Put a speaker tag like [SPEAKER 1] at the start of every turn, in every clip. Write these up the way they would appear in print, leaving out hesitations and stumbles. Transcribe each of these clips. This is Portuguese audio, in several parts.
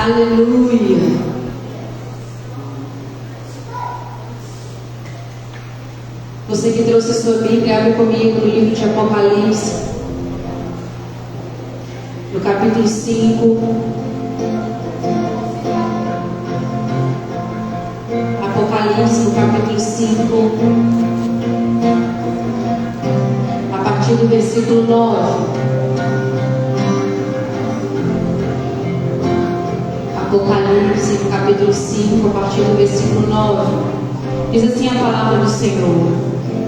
[SPEAKER 1] Aleluia. Você que trouxe a sua Bíblia, abre comigo no livro de Apocalipse, no capítulo 5. Apocalipse, no capítulo 5, a partir do versículo 9. Apocalipse, no capítulo 5, a partir do versículo 9. Diz assim a palavra do Senhor: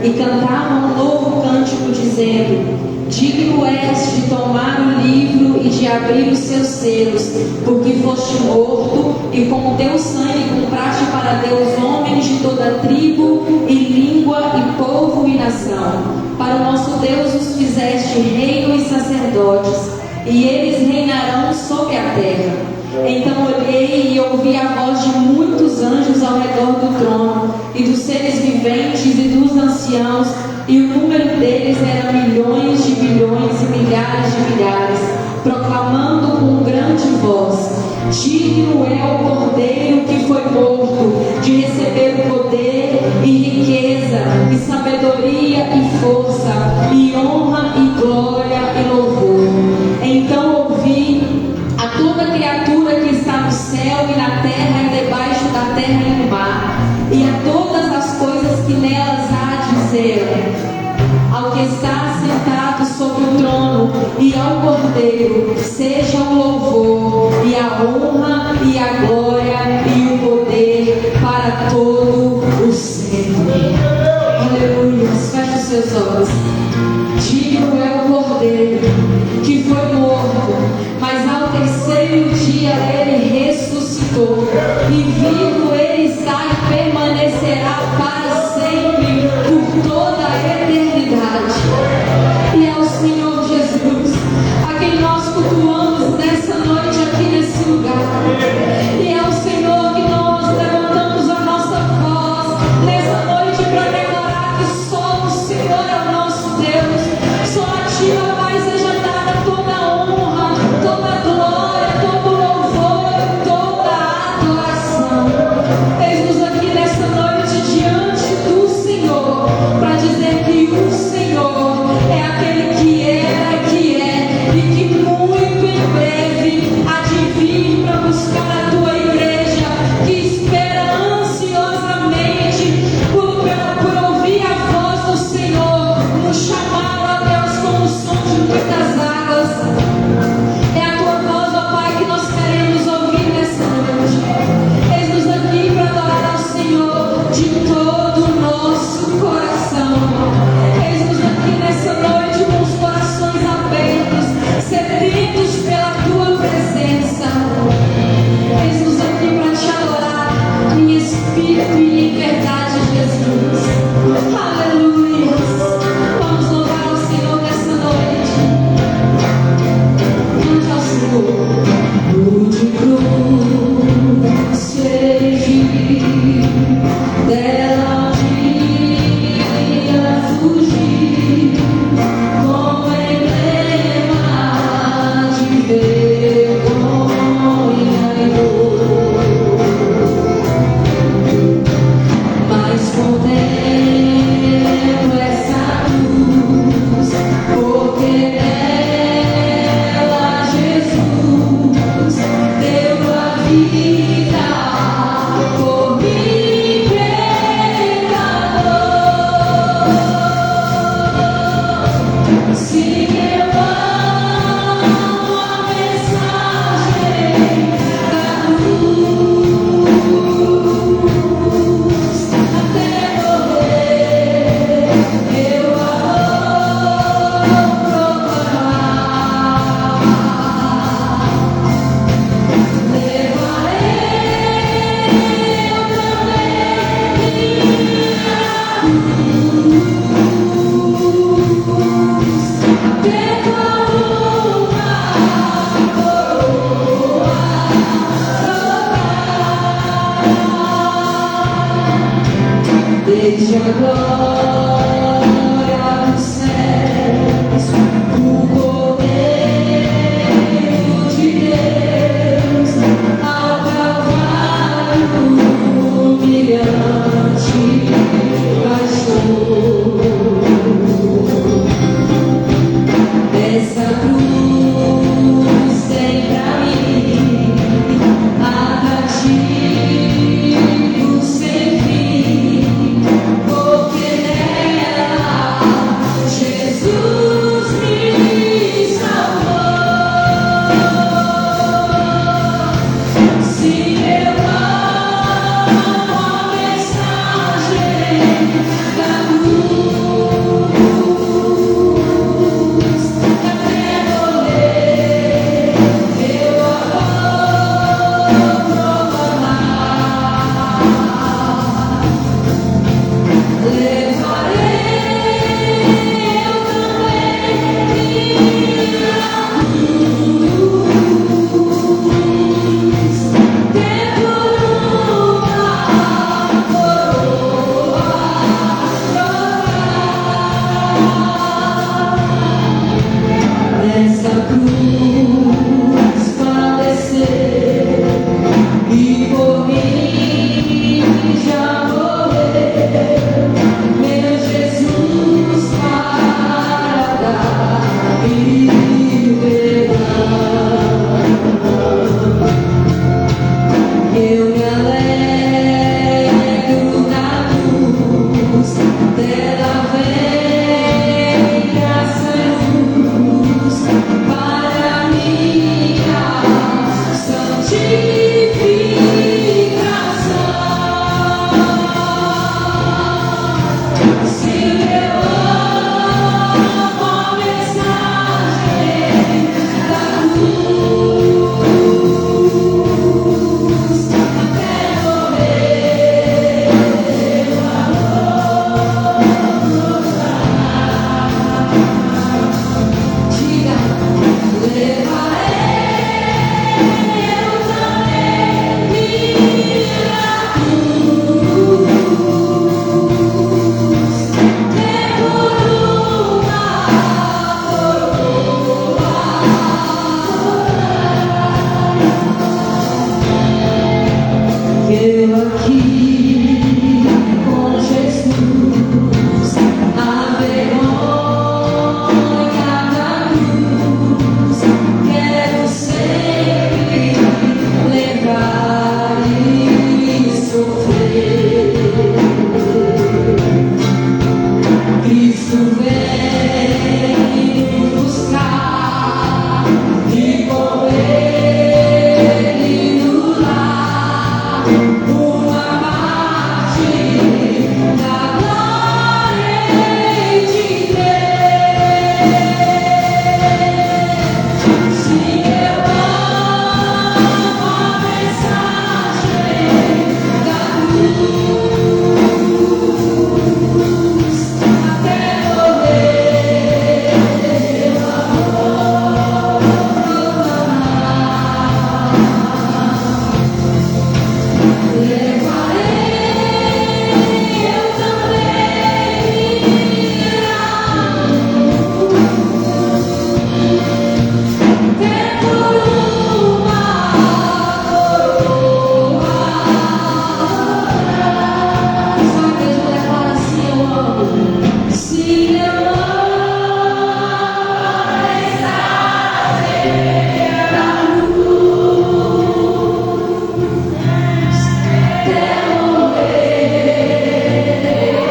[SPEAKER 1] E cantavam um novo cântico, dizendo: Digno és de tomar o livro e de abrir os seus selos, porque foste morto, e com o teu sangue compraste para Deus homens de toda tribo, e língua, e povo, e nação. Para o nosso Deus os fizeste reino e sacerdotes, e eles reinarão sobre a terra. Então olhei e ouvi a voz de muitos anjos ao redor do trono, e dos seres viventes e dos anciãos, e o número deles era milhões de bilhões e milhares de milhares, proclamando com grande voz: Digno é o Cordeiro que foi morto de receber o poder e riqueza e sabedoria e força e honra e glória e louvor. Então ouvi a toda criatura que está no céu e na terra e debaixo da terra e no mar, e a todas as coisas que nelas há, dizer: Ao que está sentado sobre o trono e ao Cordeiro seja o louvor e a honra e a glória e o poder para todo o sempre. Aleluia. Feche os seus olhos. Digno é o Cordeiro que foi morto, mas ao terceiro dia ele ressuscitou, e vivo ele está e permanecerá para sempre, por toda a eternidade. E é o Senhor Jesus a quem nós cultuamos nessa noite aqui nesse lugar. E é o Senhor que nós levantamos a nossa voz nessa noite para declarar que só o Senhor é o nosso Deus. Só a Ti, ó Pai, seja dada toda a honra, toda a glória, todo o louvor, toda a adoração. Eis-nos aqui nessa noite diante do Senhor para dizer que o Senhor é aquele que era, que é e que muito em breve há de vir para buscar a tua igreja, que espera ansiosamente por ouvir a voz do Senhor, nos chamar, ó Deus, com o som de muitas águas. É a tua voz, ó Pai, que nós queremos ouvir nessa noite. Eis-nos aqui para adorar ao Senhor de todo o nosso coração. Eis-nos aqui nessa noite com os corações abertos, sedentos pela tua presença. Eis-nos aqui para te adorar em espírito e em verdade, Jesus. Aleluia. Vamos louvar ao Senhor nessa noite. Cante ao Senhor. Pude cruz fugir, dela ia fugir, como emblema de vergonha e dor. Mas contemplo essa cruz, porque nela Jesus deu a vida por mim, pecador. Se eu amo a mensagem da cruz até morrer, eu a vou proclamar. Levarei eu também até coroa, desde a glória dos céus, o Cordeiro de Deus. eu aqui com Jesus, a vergonha da cruz, quero sempre levar e sofrer. Cristo vem me buscar e com Ele no lar, uma parte da glória de Deus. Se eu amo a mensagem da cruz, até morrer eu vou proclamar. Levarei eu também minha até por uma coroa. Só que eu declaro assim: eu amo. Se eu amo a mensagem da cruz, até morrer eu levarei até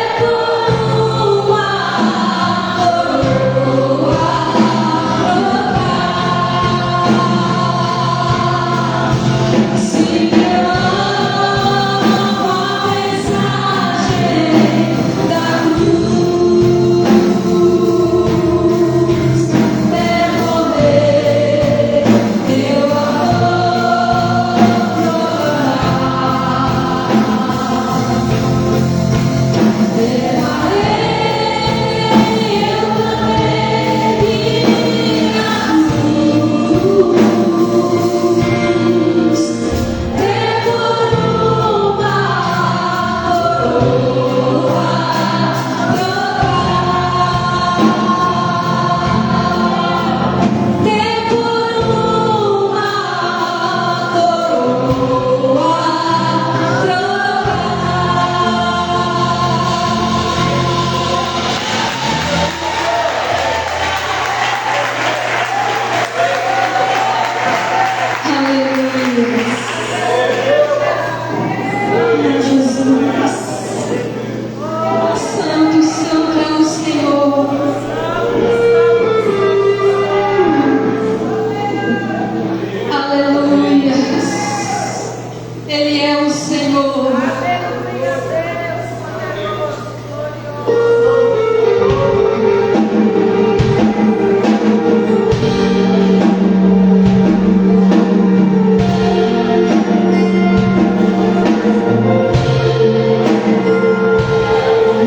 [SPEAKER 1] por uma coroa. Se eu amo a mensagem da cruz, até morrer eu vou proclamar. Levarei eu também minha cruz, até por uma coroa trocar, até por uma coroa trocar. Aleluia. Jesus. Santo, santo é o Senhor. Aleluia. Ele é o Senhor.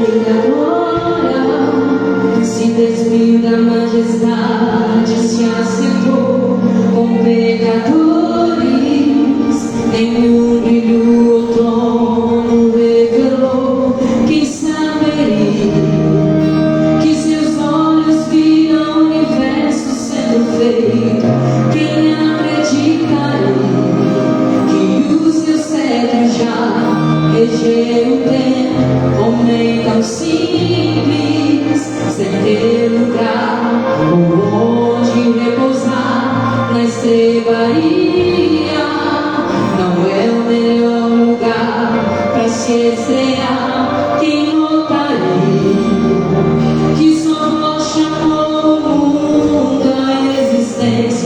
[SPEAKER 1] Minha glória se despiu da majestade, se assentou com pecadores. Nenhum brilho ou trono revelou quem saberia que seus olhos viram o universo sendo feito. Quem acreditaria que o seu cetro já regeu o tempo? Homem tão simples, sem ter lugar ou onde repousar na estrebaria, não é o melhor lugar para se estrear. Quem notaria que sua voz chamou o mundo à existência?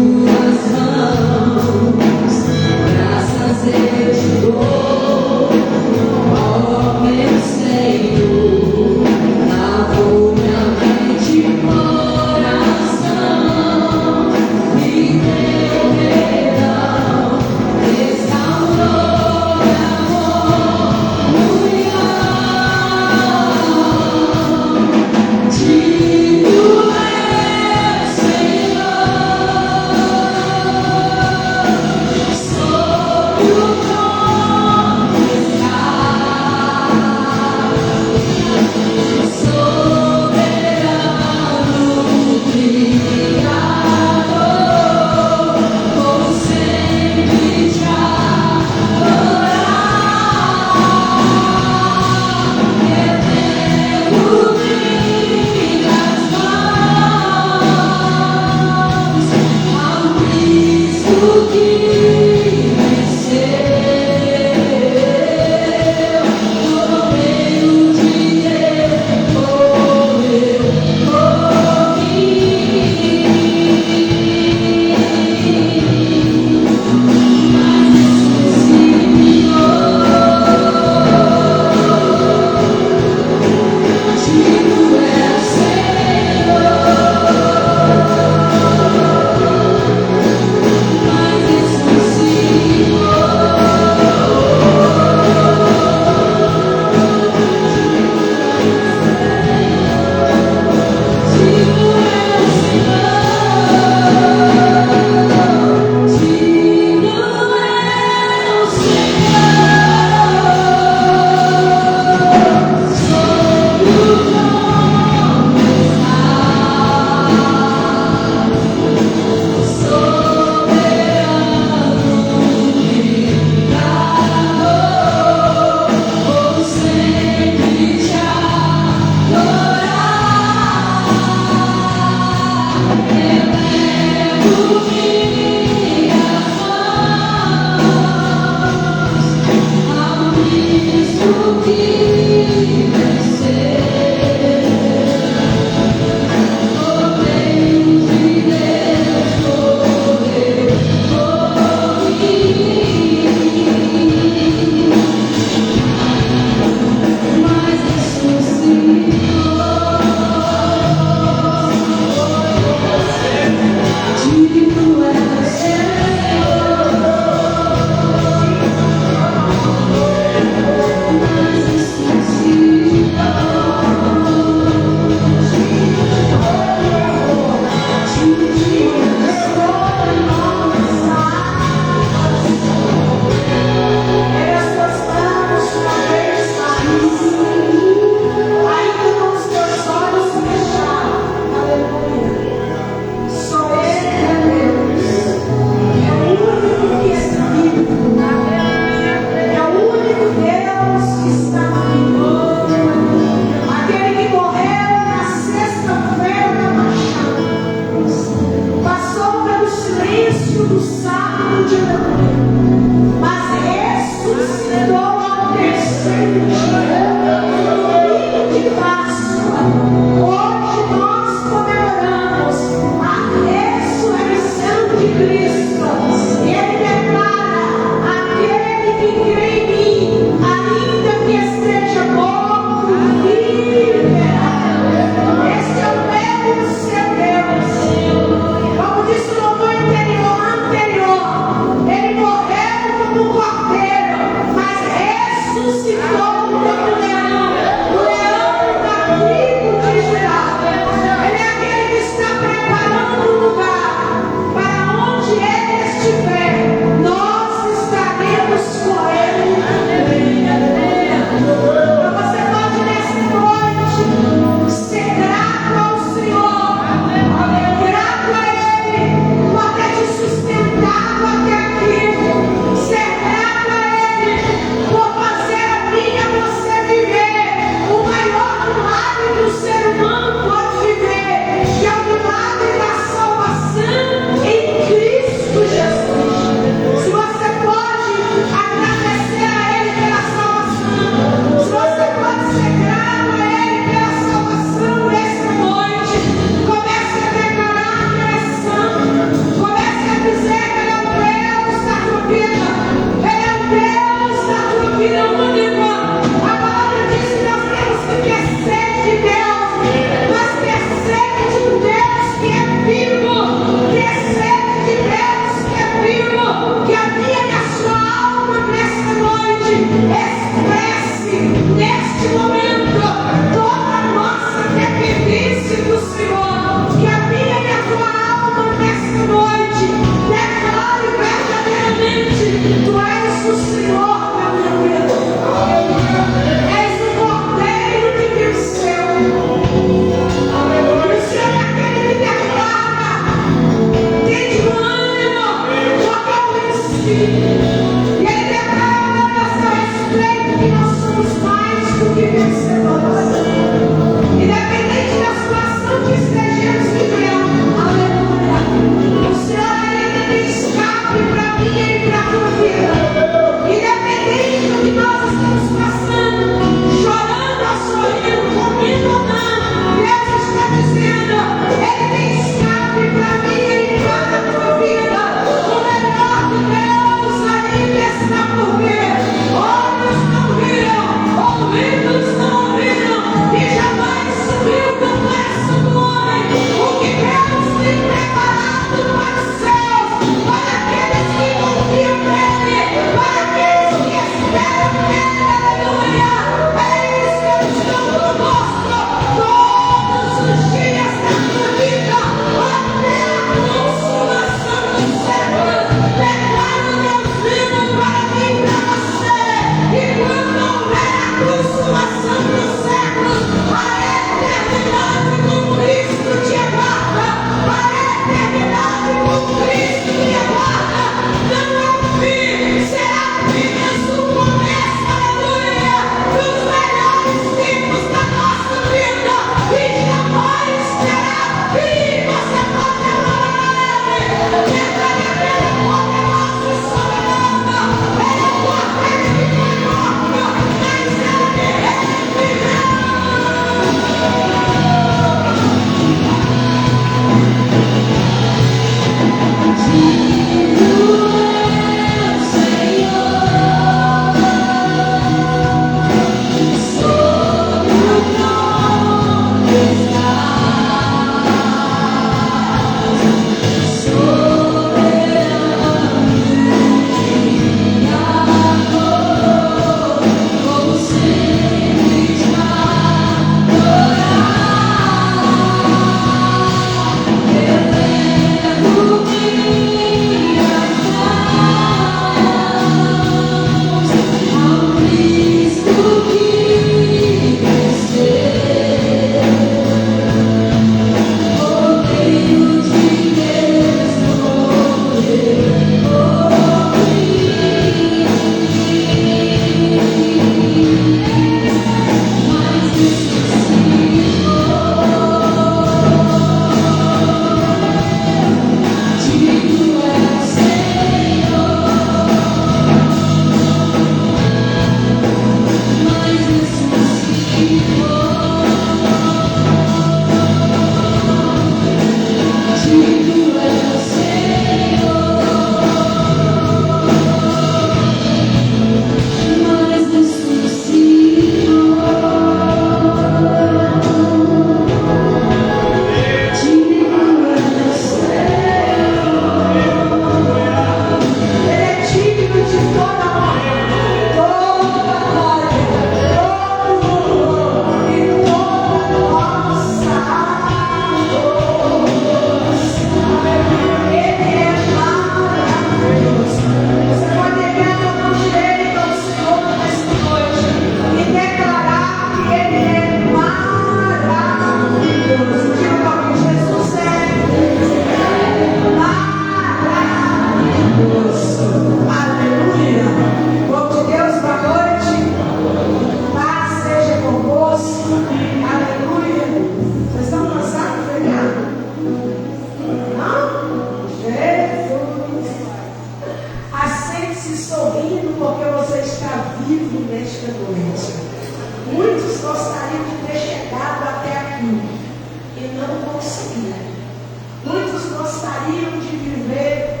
[SPEAKER 2] gostariam de viver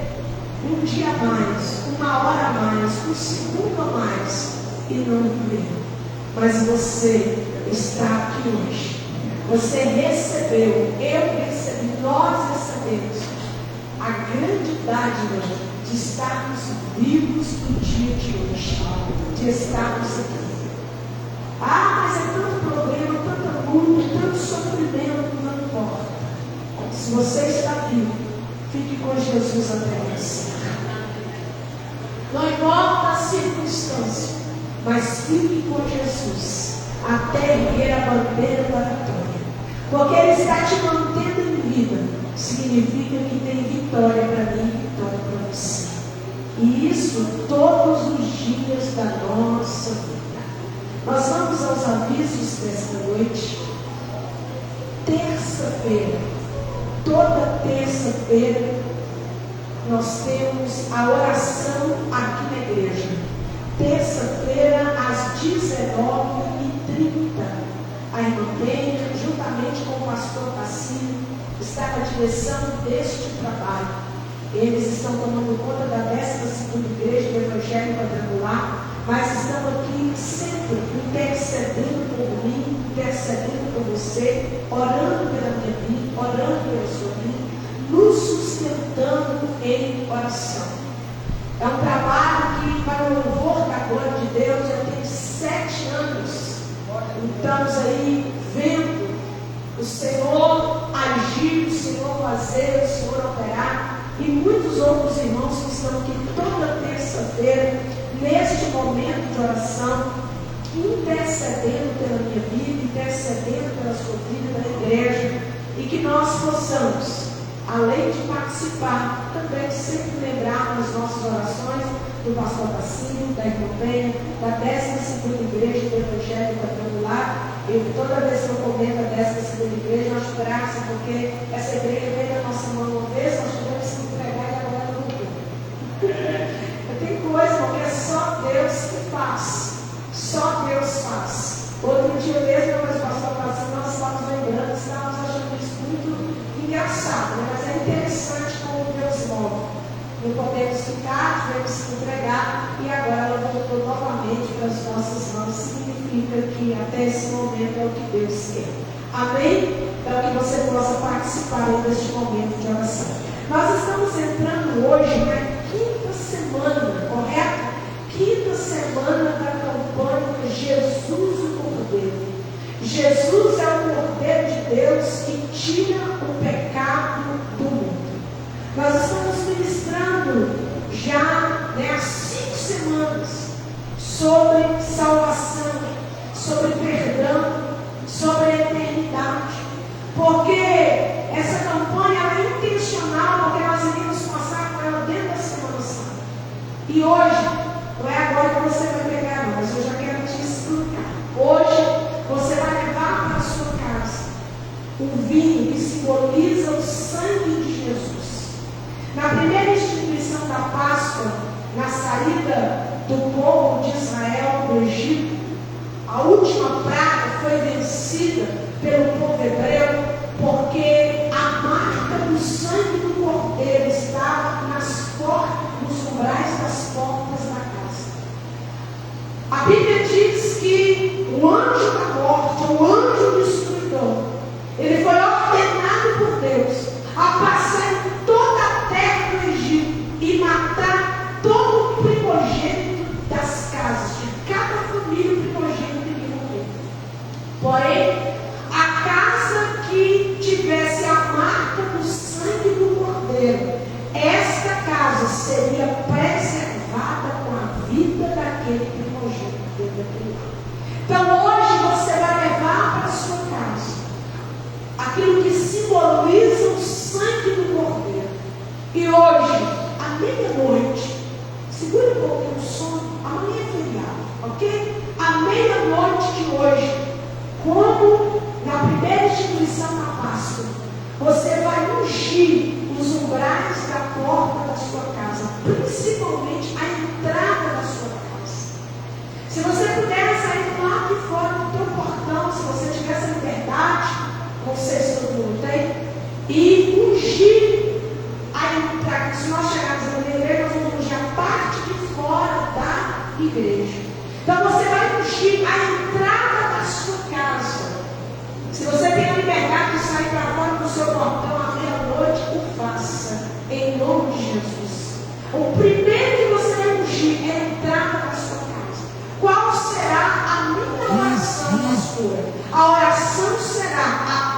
[SPEAKER 2] um dia a mais, uma hora a mais, um segundo a mais e não viveram. Mas você está aqui hoje. Você recebeu, eu recebi, nós recebemos a grande dádiva de estarmos vivos no dia de hoje, de estarmos aqui. Ah, mas é tanto problema, tanta luta, tanto sofrimento, não importa. Se você está vivo, fique com Jesus até o fim. Não importa a circunstância, mas fique com Jesus até erguer a bandeira da vitória. Porque Ele está te mantendo em vida, significa que tem vitória para mim e vitória para você. E isso todos os dias da nossa vida. Nós vamos aos avisos desta noite. Terça-feira, toda terça-feira, nós temos a oração aqui na igreja. Terça-feira, às 19h30, a irmã Penha, juntamente com o pastor Passinho, está na direção deste trabalho. Eles estão tomando conta da 12ª Igreja do Evangelho Quadrangular, mas estão aqui sempre intercedendo por mim, intercedendo por você, orando pela minha vida, orando pela sua vida, nos sustentando em oração. É um trabalho que, para o louvor da glória de Deus, eu tenho 7 anos. Estamos aí vendo o Senhor agir, o Senhor fazer, o Senhor operar, e muitos outros irmãos que estão aqui toda terça-feira, neste momento de oração, intercedendo pela minha vida, intercedendo pela sua vida, pela igreja, e que nós possamos, além de participar, também sempre lembrar nas nossas orações do pastor Passinho, da irmã Penha, da 12ª Igreja do Evangelho Quadrangular. Toda vez que eu comento a 12ª Igreja, eu acho graça, porque essa igreja veio da nossa mão uma vez, nós tivemos que entregar e agora não tem. Tem coisa, porque é só Deus que faz. Só Deus faz. Outro dia mesmo, mas o pastor Passinho, nós estávamos lembrando, estávamos achando isso muito engraçado, né? Mas é interessante como Deus move. Não podemos ficar, tivemos que entregar, e agora ela voltou novamente para as nossas mãos. Significa que até esse momento é o que Deus quer. Amém? Então que você possa participar deste momento de oração. Nós estamos entrando hoje na quinta semana, correto? Quinta semana da campanha Jesus o Cordeiro. Jesus é o Cordeiro de Deus que tira o pecado do mundo. Nós estamos ministrando já há 5 semanas sobre salvação, sobre perdão, sobre a eternidade. Porque essa campanha é intencional, porque nós iríamos passar com ela dentro da Semana Santa. E hoje, não é agora que você vai pegar, não, mas eu já quero te explicar. Hoje, você vai levar para a sua casa o vinho que simboliza o sangue de Jesus. Na primeira instituição da Páscoa, na saída do povo de Israel do Egito, a última praga foi vencida pelo povo hebreu, porque a marca do sangue do Cordeiro estava nas portas, nos umbrais das portas da casa. A Bíblia diz que o anjo da morte, o anjo destruidor, ele foi ordenado por Deus a passar em toda a terra do Egito e matar todo o primogênito das casas, de cada família o primogênito que morreu. Porém, a casa que tivesse a marca do sangue do Cordeiro, esta casa seria preservada com a vida daquele primogênito dentro daquele lar. Então hoje você vai levar para a sua casa aquilo que simboliza o sangue do Cordeiro. E hoje, à meia-noite, segura um pouquinho o sono, amanhã é feriado, ok? À meia-noite de hoje, como na primeira instituição da Páscoa, você vai ungir os umbrais da porta da sua casa, principalmente a entrada da sua casa. Se você puder sair do lado de fora do teu portão, se você tiver essa liberdade, não sei se todo mundo tem, e ungir a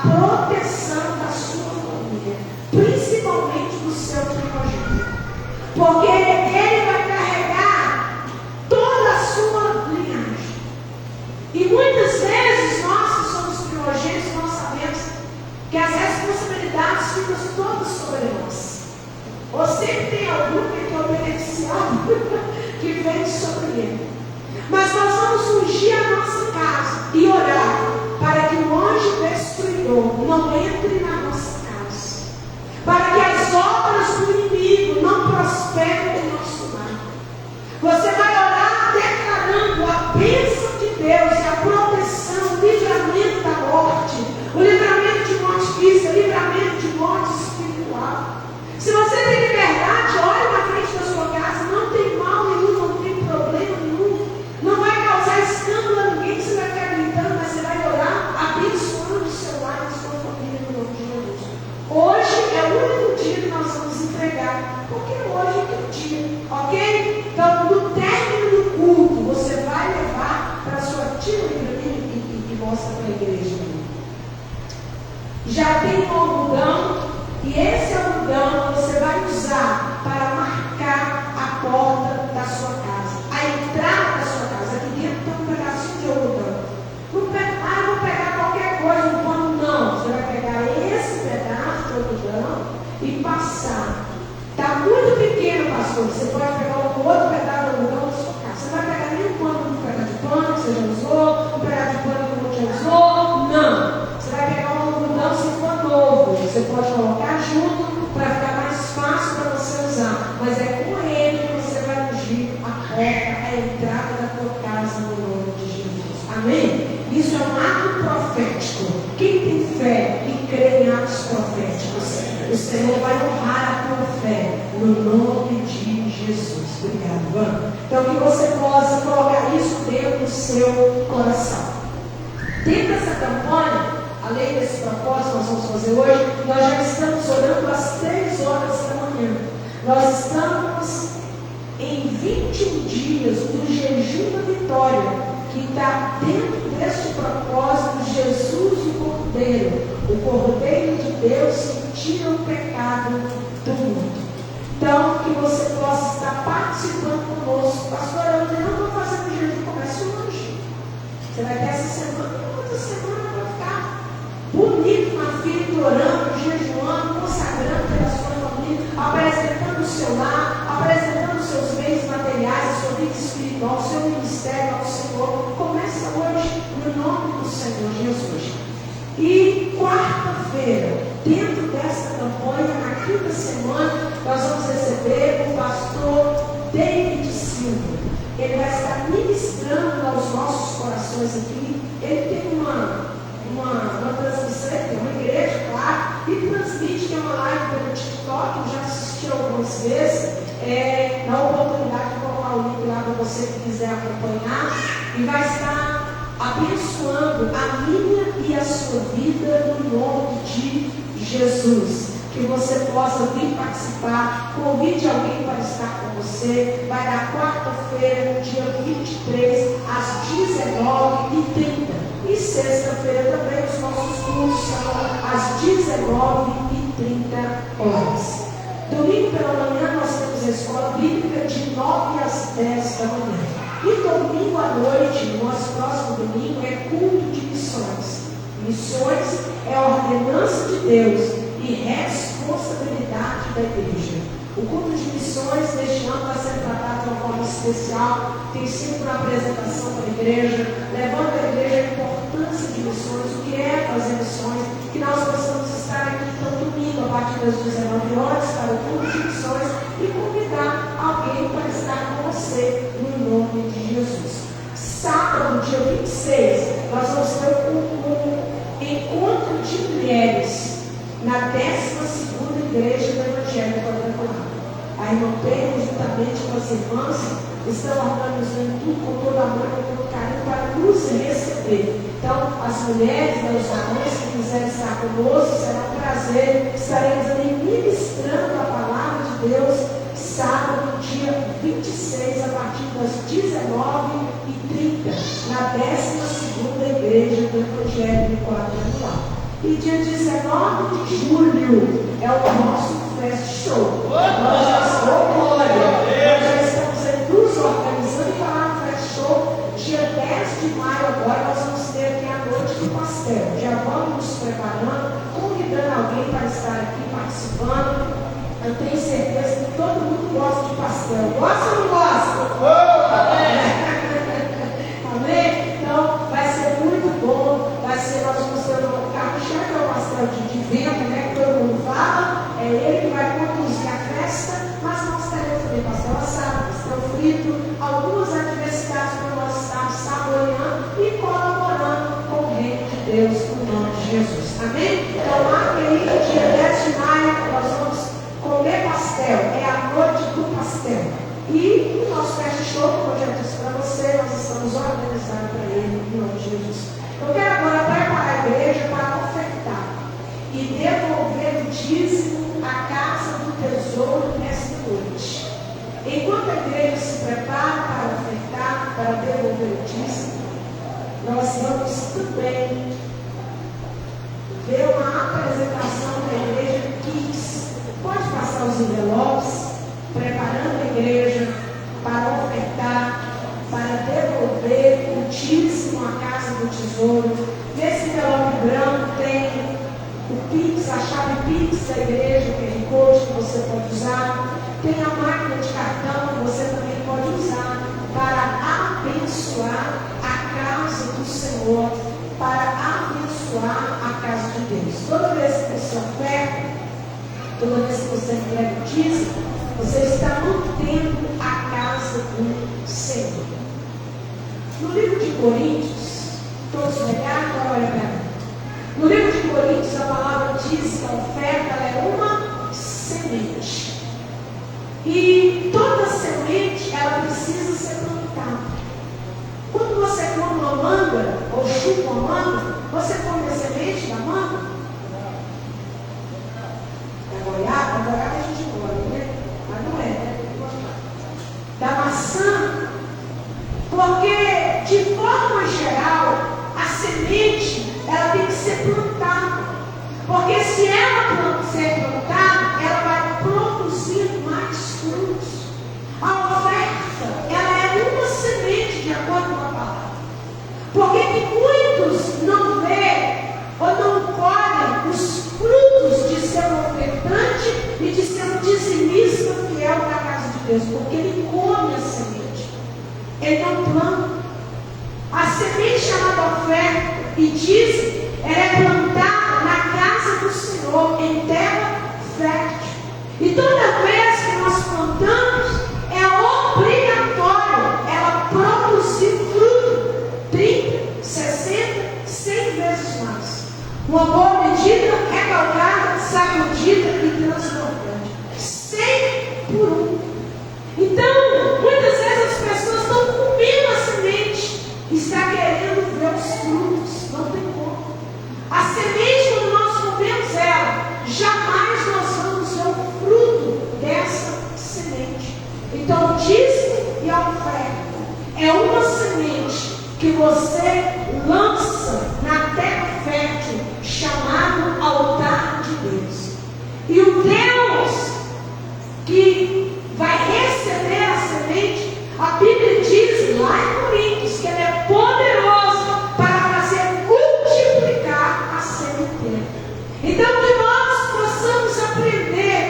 [SPEAKER 2] proteção da sua família, principalmente do seu primogênito, porque ele vai carregar toda a sua linhagem. E muitas vezes nós que somos primogênitos, nós sabemos que as responsabilidades ficam todas sobre nós. Ou sempre tem algum que é o beneficiado que vem sobre ele. Mas nós vamos ungir a nossa casa e orar para que o anjo destruidor não entre na nossa casa, para que as obras do inimigo não prosperem no nosso lar. Você vai orar declarando a bênção de Deus e a proteção, o livramento da morte, o livramento de morte física, o livramento de morte espiritual. Se você tem liberdade, olhe na frente da sua casa, não tem mal nenhum, não tem problema nenhum, não vai causar escândalo a ninguém, você vai ficar gritando, mas você vai orar abençoando o seu lar e a sua família no nome de Jesus. Hoje é o único dia que nós vamos entregar, porque hoje é o dia, ok? Então, no término do culto, você vai levar para a sua tia e mostra para a igreja. Já tem um algodão, e esse algodão você vai usar para marcar a porta da sua casa, a entrada da sua casa. Aqui dentro tem um pedacinho de algodão. Não pega, vou pegar qualquer coisa, um pano, não. Você vai pegar esse pedaço de algodão e passar. Está muito pequeno, pastor. Você pode pegar um outro pedaço de algodão da sua casa. Você não vai pegar nem um pano, um pedaço de pano que você já usou, um pedaço de pano que não já usou. Não. Você vai pegar um algodão se for novo. Você pode colocar junto para ficar mais fácil para você usar. Mas é com ele que você vai ungir a porta, a entrada da tua casa no nome de Jesus. Amém? Isso é um ato profético. Quem tem fé e crê em atos proféticos, o Senhor vai honrar a tua fé no nome de Jesus. Obrigado, Vânia. Então que você possa colocar isso dentro do seu coração. Dentro dessa campanha, além desse propósito que nós vamos fazer hoje, nós já estamos orando às 3 horas da manhã. Nós estamos em 21 dias do jejum da vitória, que está dentro deste propósito de Jesus o Cordeiro de Deus que tira o pecado do mundo. Então, que você possa estar participando conosco. Pastor, eu não estou fazendo jejum, começa hoje. Você vai ter essa semana e outra semana vai ficar bonito na fila, orando, jejuando, consagrando pela sua família, apresentando o seu lar, apresentando os seus bens materiais, a sua vida espiritual, o seu ministério ao Senhor. Começa hoje no nome do Senhor Jesus. E quarta-feira, dentro dessa campanha, na quinta semana, nós vamos receber o pastor David Silva. Ele vai estar ministrando aos nossos corações aqui. Ele tem uma transmissão, tem uma igreja, claro, e transmite, tem uma live pelo TikTok, eu já assisti algumas vezes, na oportunidade de colocar o link lá para você que quiser acompanhar, e vai estar abençoando a minha e a sua vida no nome de Jesus. Que você possa vir participar, convide alguém para estar com você. Vai dar quarta-feira, dia 23, às 19h30. E sexta-feira também os nossos cursos são às 19h30. Domingo pela manhã nós temos a escola bíblica de 9 às 10 da manhã. E domingo à noite, nosso próximo domingo, é culto de missões. Missões é a ordenança de Deus e responsabilidade da igreja. O culto de missões deste ano vai ser tratado de uma forma especial, tem sido uma apresentação para a igreja, levando à igreja a importância de missões, o que é fazer missões, que nós possamos estar aqui no domingo, a partir das 19 horas, para o culto de missões, e convidar alguém para estar com você, no nome de Jesus. Sábado, dia 26, nós vamos ter um encontro de mulheres na 12ª Igreja do Evangelho Quadrangular. A irmã Pedro, juntamente com as irmãs, estão organizando tudo com todo amor, com todo carinho, para nos receber. Então, as mulheres, os homens que quiserem estar conosco, será um prazer. Estaremos ali ministrando a palavra de Deus, sábado, dia 26, a partir das 19h30, na 12ª Igreja do Evangelho Quadrangular. E dia 19 de julho é o nosso Fast Show. Nós já estamos nos organizando para o Fast Show. Dia 10 de maio agora nós vamos ter aqui a noite do pastel. Já vamos nos preparando, convidando alguém para estar aqui participando. Eu tenho certeza que todo mundo gosta de pastel. Gosta ou não gosta? Amém? Então vai ser muito bom. Vai ser, nós vamos ter um carro-chefe, que é o pastel de vento, né? Que todo mundo fala. É ele que vai conduzir a festa. Mas nós teremos também pastel assado, pastel frito, algumas atividades para nós estarmos saboreando e colaborando com o reino de Deus, no nome de Jesus. Amém? Então, marque aí, dia 10 de maio, nós vamos comer pastel. É a noite do pastel. E o nosso Fast Show, como eu já disse para você, nós estamos organizando para ele, no nome de Jesus. Eu quero agora preparar a igreja para ofertar e devolver o dízimo à casa do tesouro nesta noite. Enquanto a igreja se prepara para ofertar, para devolver o dízimo, nós vamos também ver uma apresentação da igreja Kids. Pode passar os envelopes, preparando a igreja para ofertar, para devolver o dízimo à casa do tesouro. Nesse envelope branco tem o Pix, a chave Pix da igreja, o QR Code que você pode usar. Tem a máquina de cartão que você também pode usar para abençoar a casa do Senhor, para abençoar a casa de Deus. Toda vez que você oferta, toda vez que você entrega o dízimo, você está mantendo a casa do Senhor. No livro de Coríntios, todos pegaram, olha para mim. No livro de Coríntios, a palavra diz que a oferta é uma semente. E toda semente, ela precisa ser plantada. Quando você come uma manga, ou chupa uma manga, você come a semente da manga? É goiaba a gente come, né? Mas não é, né? Da maçã. Porque, de forma geral, a semente, ela tem que ser plantada. Porque se ela ser plantada, ela vai produzir mais frutos. A oferta, ela é uma semente, de acordo com a palavra. Porque que muitos não veem ou não colhem os frutos de ser um ofertante e de ser um dizimista fiel na casa de Deus. Porque ele come a semente. Ele não planta. A semente chamada oferta e dízimo, ela é plantada na casa do Senhor, em terra fértil. E toda vez que nós plantamos, é obrigatório ela produzir fruto, 30, 60, 100 vezes mais. Uma boa medida, recalcada, sacudida e transbordante. 100 por 1. Então, muitas vezes as pessoas estão comendo a semente, está querendo ver os frutos, não tem como. A semente, quando nós comemos ela, jamais nós vamos ver o fruto dessa semente. Então, o dízimo e a oferta é uma semente que você lança na terra fértil, chamado altar de Deus. E o Deus que vai receber a semente, a Bíblia diz lá em Coríntios que ele é poderoso para fazer multiplicar a sementeira. Então que nós possamos aprender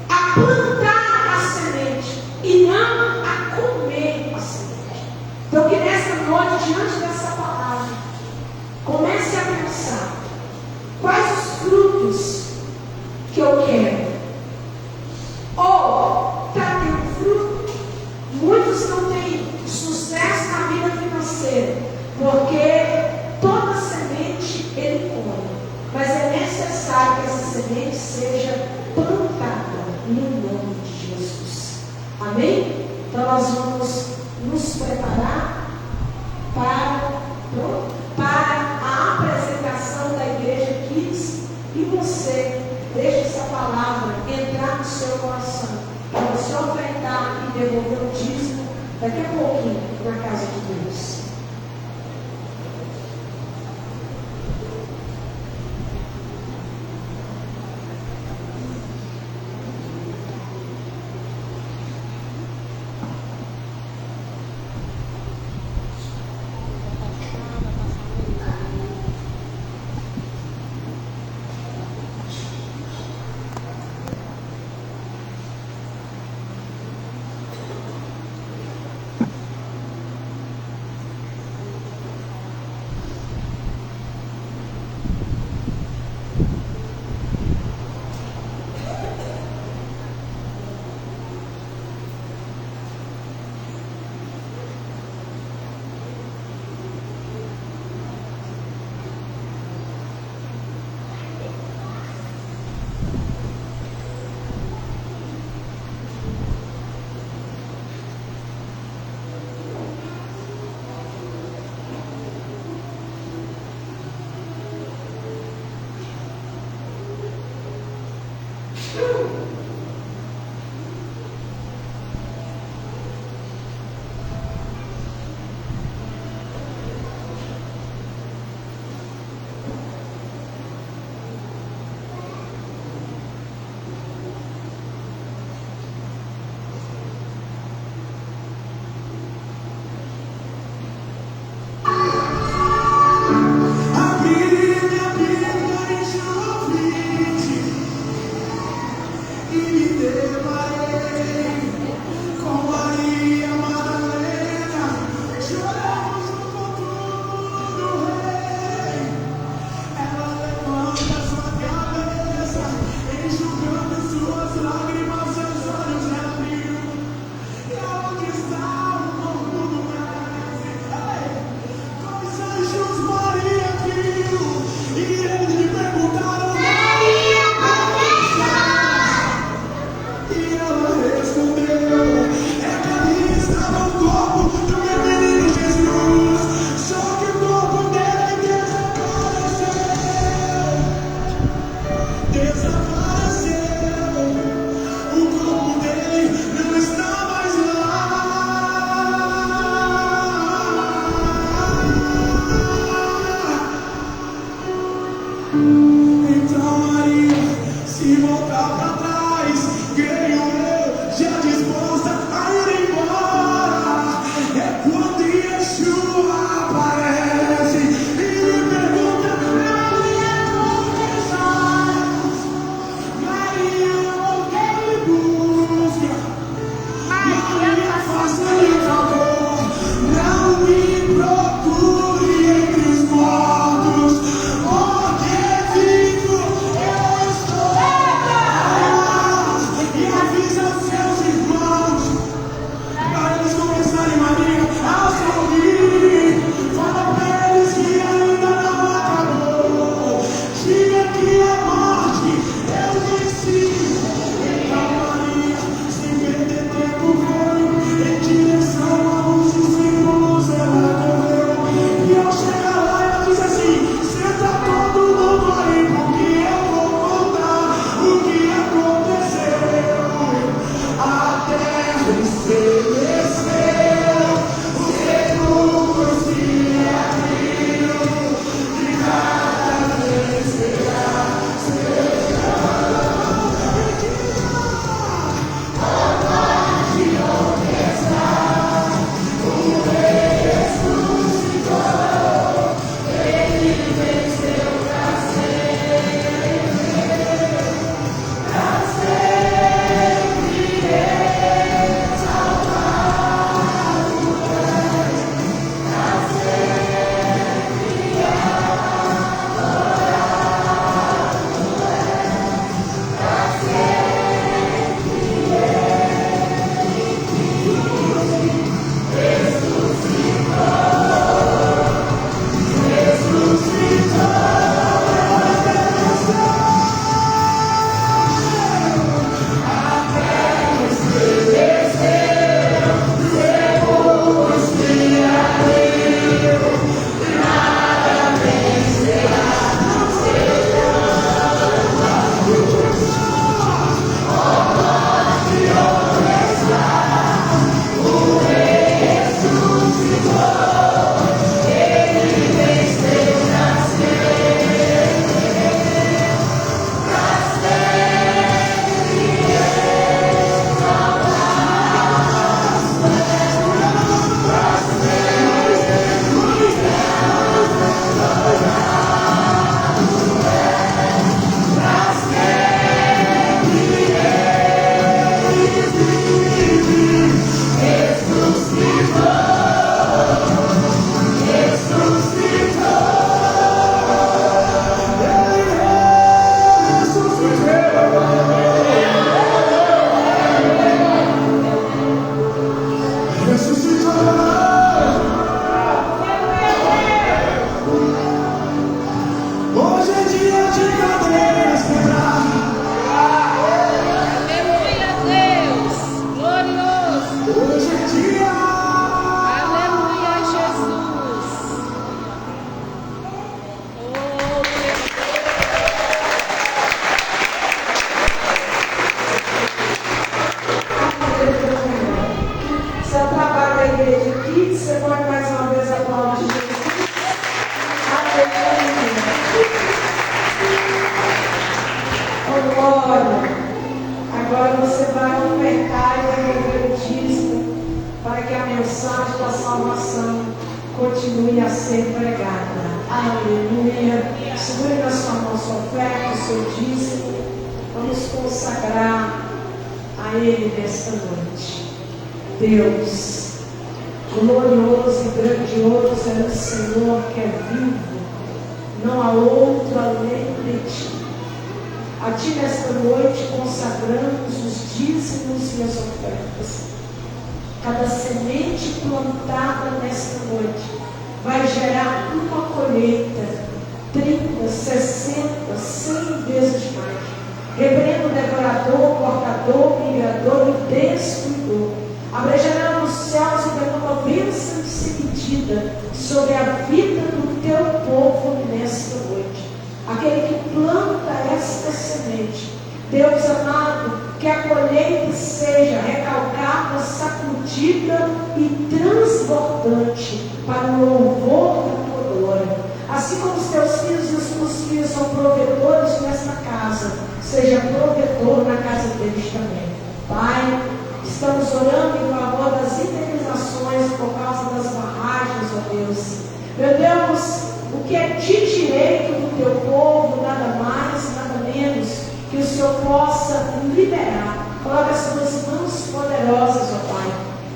[SPEAKER 2] a plantar a semente e não a comer a semente. Então que nessa noite, diante dessa palavra, comece a pensar quais os frutos que eu quero. Ou está tendo fruto. Muitos não têm sucesso na vida financeira, porque toda semente ele come. Mas é necessário que essa semente seja plantada no nome de Jesus. Amém? Então nós vamos nos preparar para a apresentação da Igreja Kids. E você, deixe essa palavra entrar no seu coração, para você ofertar e devolver o dízimo daqui a pouquinho na casa de Deus. Porque vivo eu estou. Agora você vai ofertar e devolver o dízimo para que a mensagem da salvação continue a ser pregada. Aleluia. Segure na sua mão sua oferta, o seu dízimo. Vamos consagrar a Ele nesta noite. Deus, glorioso e grandioso é o Senhor que é vivo. Não há outro além de ti. A ti nesta noite consagramos os dízimos e as ofertas. Cada semente plantada nesta noite vai gerar uma colheita 30, 60, 100 vezes mais. Repreendo o devorador, cortador, migrador e destruidor. Abrejará os céus e derrama bênção sem medida sobre a vida do teu povo nesta noite. Aquele que planta esta semente, Deus amado, que a colheita seja recalcada, sacudida e transbordante para o louvor da tua glória. Assim como os teus filhos e os teus filhos são provedores nesta casa, seja provedor na casa deles também. Pai, estamos orando em favor das indenizações por causa das barragens, ó Deus. Meu Deus, o que é de direito do teu povo, nada mais, nada menos, que o Senhor possa liberar. Coloca as tuas mãos poderosas, ó Pai.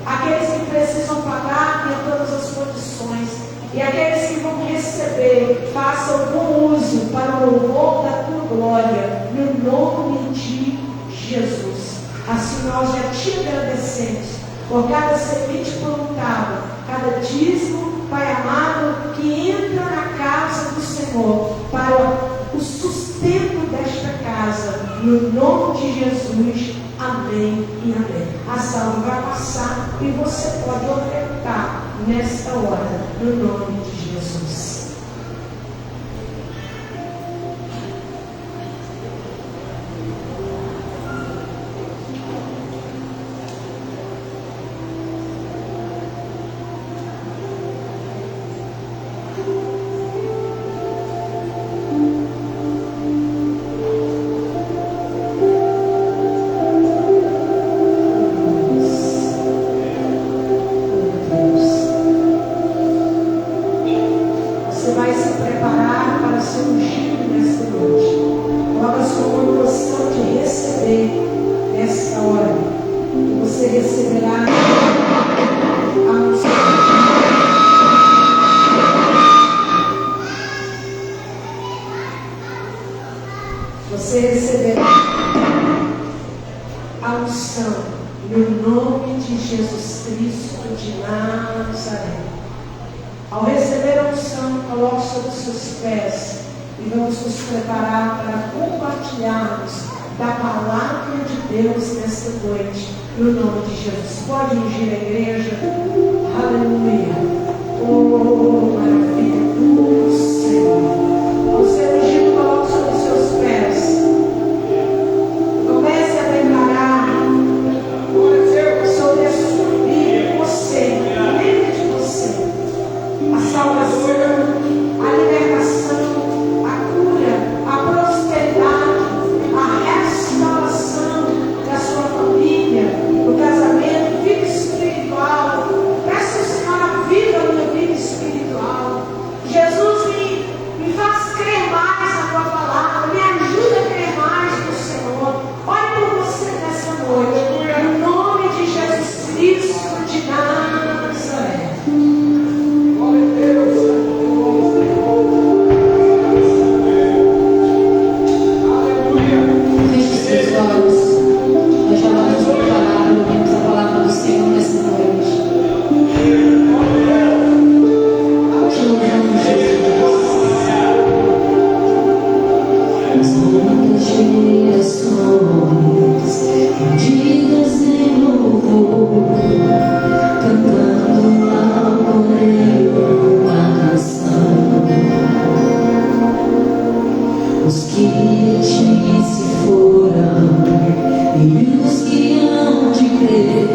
[SPEAKER 2] Aqueles que precisam pagar, em todas as condições. E aqueles que vão receber, façam bom uso para o louvor da tua glória, no nome de Jesus. Assim nós já te agradecemos por cada semente plantada, cada dízimo, Pai amado, que entra na casa do Senhor para o sustento desta casa, no nome de Jesus, amém e amém. A salva vai passar e você pode ofertar nesta hora, no nome de Jesus. Você receberá a unção no nome de Jesus Cristo de Nazaré. Ao receber a unção, coloque sobre os seus pés e vamos nos preparar para compartilharmos da palavra de Deus nesta noite, no nome de Jesus. Pode ungir a igreja. Aleluia. Oh, maravilha do Senhor. Ao ser ungido, coloque sobre os seus pés. Comece a preparar sobre a sua vida, você, dentro de você, a salvação, a libertação, a cura, a prosperidade, a restauração da sua família, do casamento, vida espiritual. Peça ao Senhor a vida da minha vida espiritual. Jesus, me faz crer mais na tua palavra, me ajuda a crer mais no Senhor. Olhe por você nessa noite, no nome de Jesus Cristo de Nazaré. Glória a Deus. Aleluia.
[SPEAKER 1] Feche seus olhos. Nós já vamos preparar, ouvimos a palavra do Senhor nessa noite. Te louvamos, Jesus. As muitas gerações perdidas em louvor, cantando ao Cordeiro uma canção. Os que a ti se foram e os que hão de crer,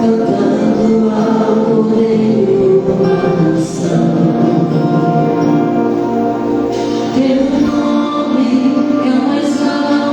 [SPEAKER 1] cantando ao Cordeiro uma canção. Teu nome é o mais alto.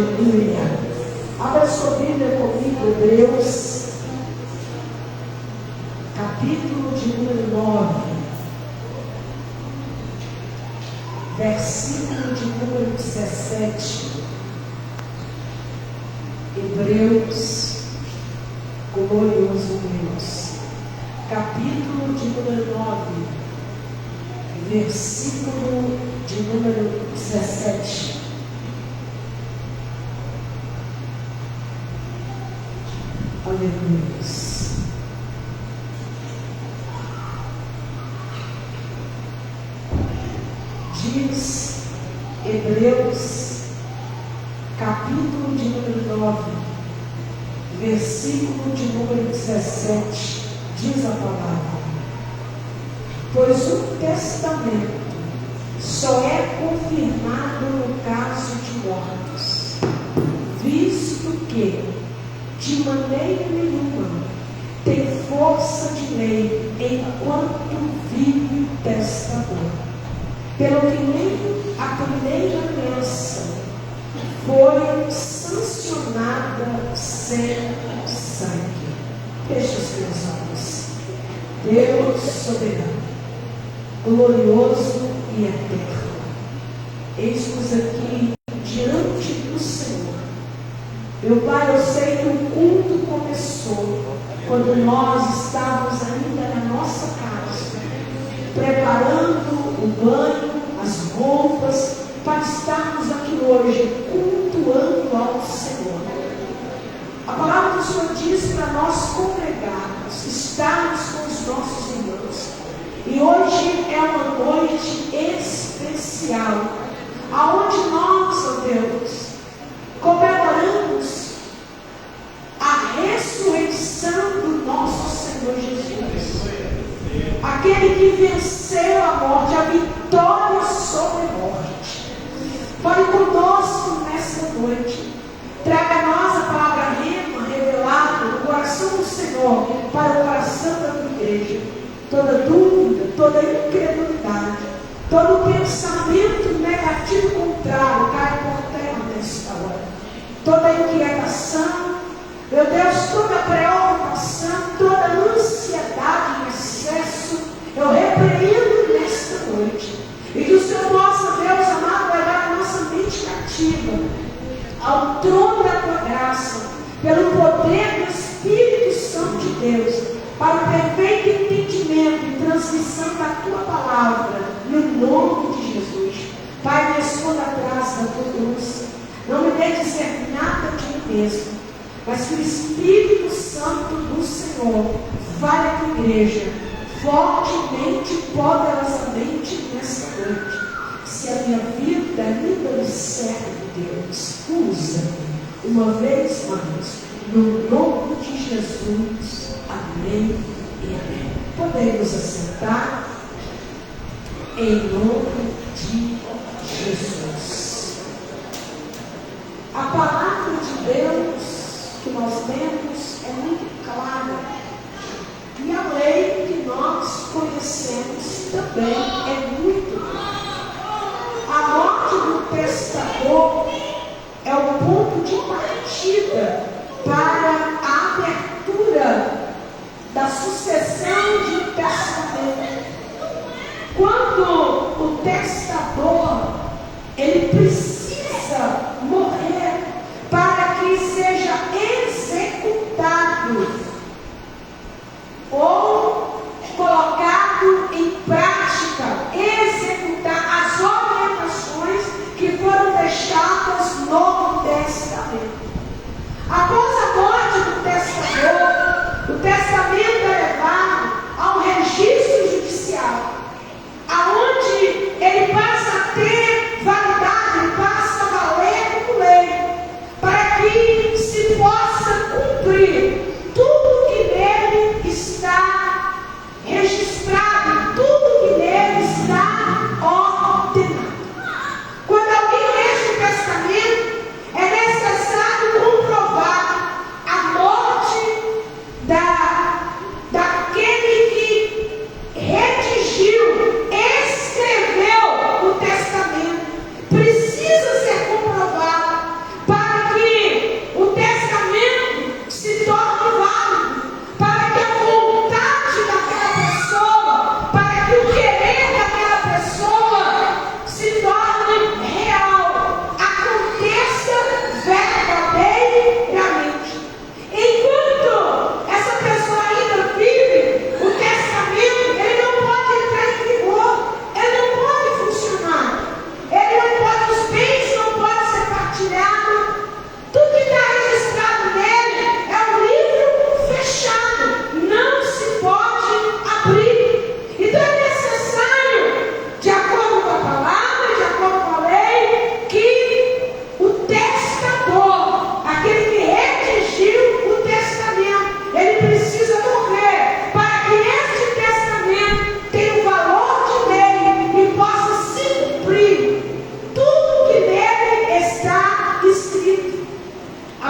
[SPEAKER 2] Aleluia. Abra sua Bíblia comigo, Hebreus, capítulo de número 9, versículo de número 17. Hebreus, glorioso Deus, capítulo de número 9, versículo de número 17. Aleluia. Diz Hebreus, capítulo de número 9, versículo de número 17, diz a palavra: pois o testamento só é confirmado no caso de mortos, visto que de maneira nenhuma tem força de lei enquanto vive o testador, pelo que nem a primeira aliança foi sancionada sem sangue. Feche os teus olhos. Deus soberano, glorioso e eterno, eis-nos aqui diante do Senhor. Meu Pai, eu sei que o culto começou quando nós estávamos ainda na nossa casa, preparando o banho, as roupas, para estarmos aqui hoje, cultuando ao Senhor. A palavra do Senhor diz para nós congregarmos, estarmos com os nossos irmãos. E hoje é uma noite especial, aonde nós, ó Deus, comemoramos a ressurreição do nosso Senhor Jesus, aquele que venceu a morte, a vitória sobre a morte. Fale conosco nesta noite, traga a nós a palavra rema revelada no coração do Senhor, para o coração da tua igreja. Toda dúvida, toda incredulidade, todo pensamento negativo contrário cai por terra nesta hora. Toda inquietação, meu Deus, toda preocupação, toda ansiedade em excesso, eu repreendo nesta noite. E que o Senhor possa, Deus amado, levar a nossa mente cativa ao trono da tua graça, pelo poder do Espírito Santo de Deus, para o perfeito entendimento e transmissão da tua palavra, no nome de Jesus. Pai, me esconda atrás da tua cruz. Não me dê dizer nada de mim mesmo, mas que o Espírito Santo do Senhor fale à tua igreja fortemente e poderosamente nesta noite. Se a minha vida é vida de servo de Deus, usa-me uma vez mais, no nome de Jesus. Amém e amém. Podemos assentar em nome de Jesus. A palavra de Deus que nós temos é muito clara, e a lei que nós conhecemos também é muito clara. A morte do testador é o ponto de partida para a abertura da sucessão de um testamento. Quando o testador ele precisa morrer para que seja executado ou colocado em prática, executar as orientações que foram deixadas no Novo Testamento. Após a morte do testador, o testamento é levado ao registro judicial, aonde ele passa a ter validade, ele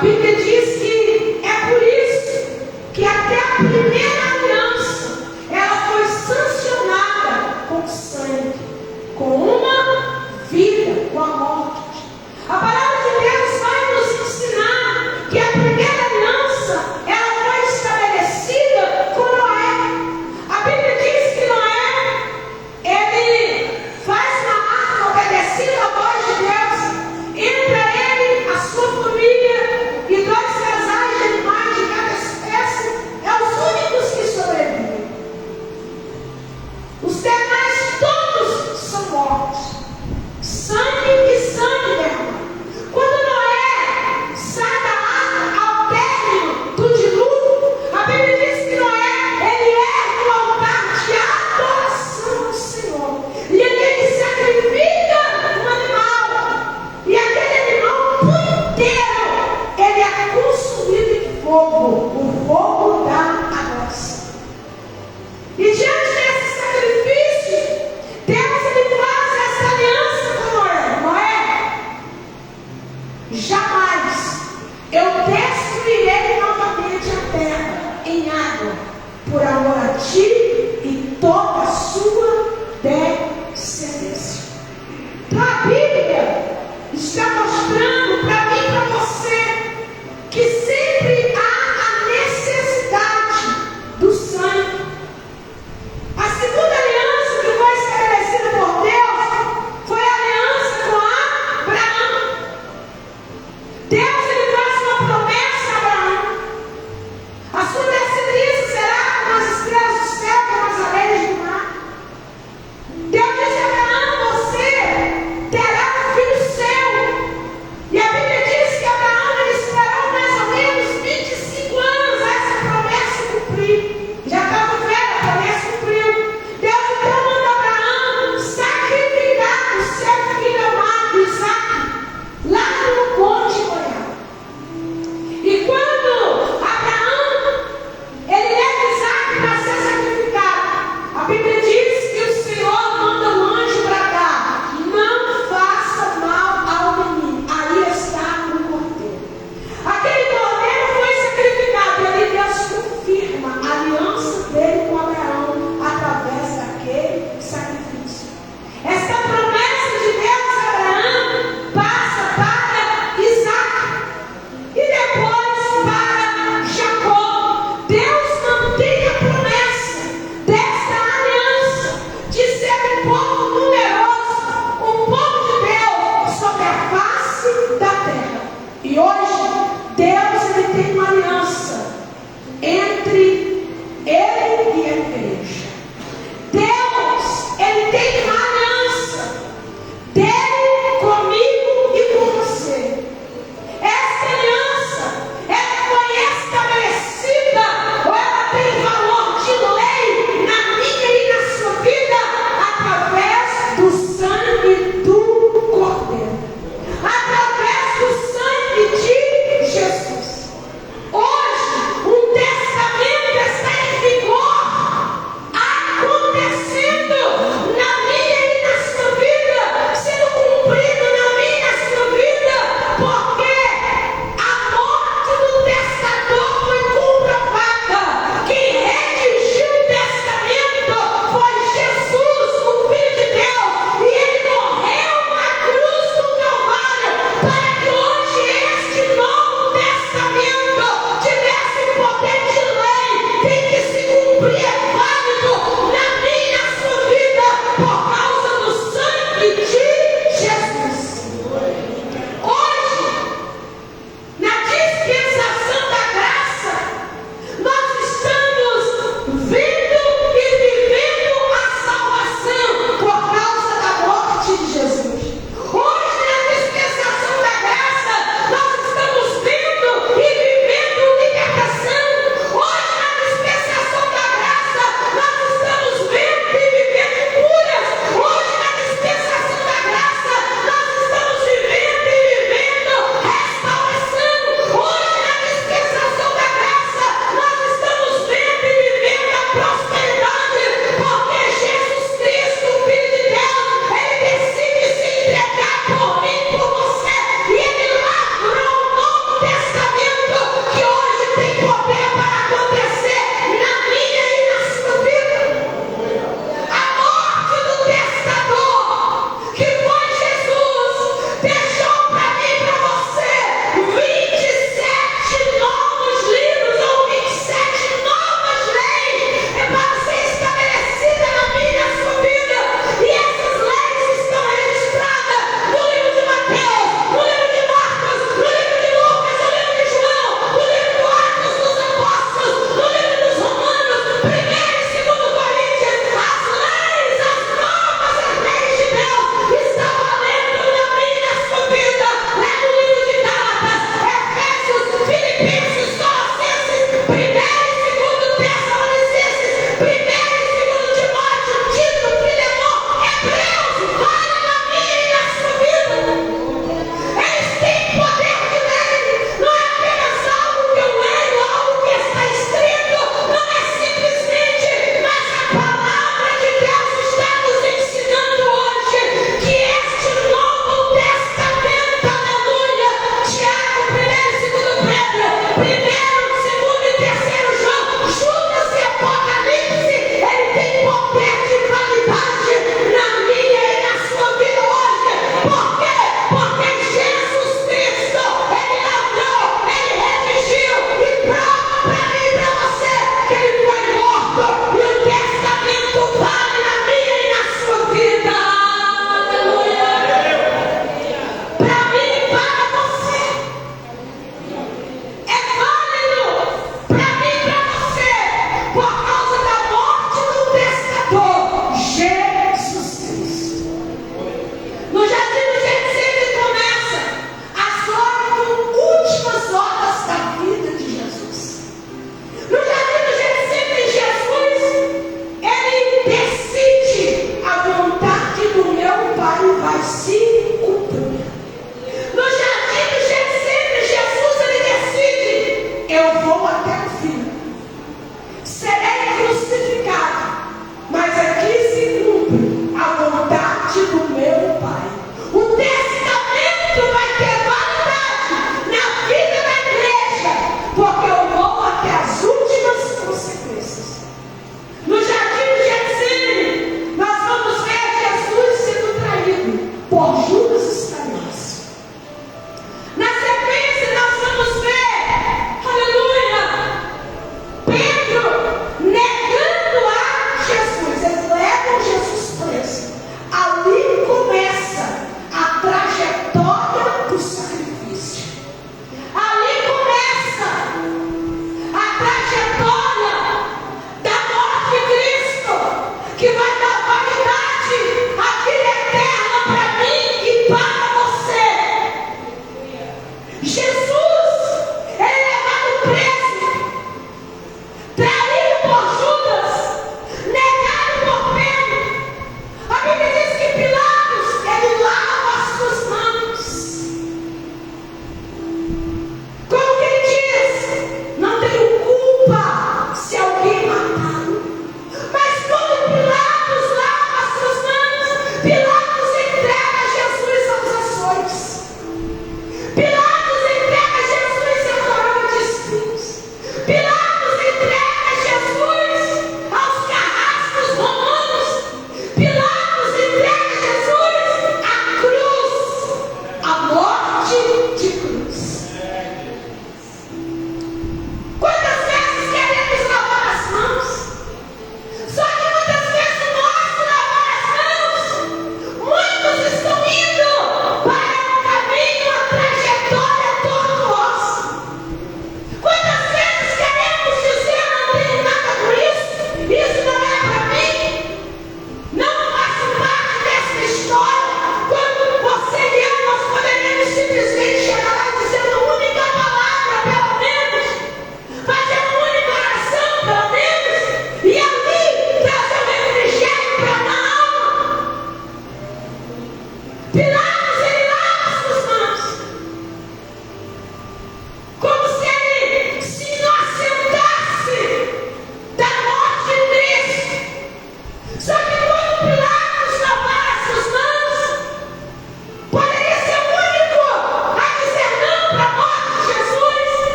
[SPEAKER 2] Bíblia diz que é por isso que até a primeira aliança ela foi sancionada com sangue, com uma vida, com a morte. A palavra de Deus vai nos ensinar que a primeira aliança ela foi estabelecida com Noé. A Bíblia diz que Noé ele faz uma arca obedecendo a voz de Deus. Entra ele, a sua família e 2 casais de animais de cada espécie, é os únicos que sobrevivem. Os demais todos são mortos. Sangue e sangue derramado. Quando Noé sai da arca ao término do dilúvio, a Bíblia diz que Noé ele ergue o altar de adoração ao Senhor. E ele sacrifica um animal. E aquele animal por inteiro ele é consumido em fogo, o fogo da adoração. E diante desse sacrifício, Deus ele faz essa aliança com Noé. Noé, jamais eu destruirei novamente a terra em água, por amor a ti e toda a sua descendência. Então a Bíblia está mostrando para mim e para você que sempre há a necessidade do sangue. A segunda aliança que foi estabelecida por Deus foi a aliança com Abraão. Deus ele faz uma promessa a Abraão. A sua descendência será como as estrelas do céu, como as areias do mar. Deus disse a Abraão: você terá um filho seu. E a Bíblia diz que Abraão ele esperou mais ou menos 25 anos a essa promessa cumprir. Já estava velho, a promessa cumpriu. Deus então manda Abraão sacrificar o seu filho amado Isaque lá no Monte Moriá. E quando Abraão ele leva Isaque para ser sacrificado, a Bíblia diz que o Senhor manda um anjo bradar: não faça mal ao menino. Aí está o cordeiro. Aquele cordeiro foi sacrificado, e ali Deus confirma a aliança dele com Abraão através daquele sacrifício. Esta promessa de Deus a Abraão passa para Isaque e depois para Jacó. Deus mantém a promessa desta aliança de ser um povo numeroso, um povo de Deus sobre a face da terra. E hoje Deus ele tem uma aliança entre ele e a igreja. Deus ele tem uma aliança dele comigo e com você. Essa aliança ela foi estabelecida, ou ela tem valor de lei na minha e na sua vida, através do sangue do Cordeiro, através do sangue de Jesus.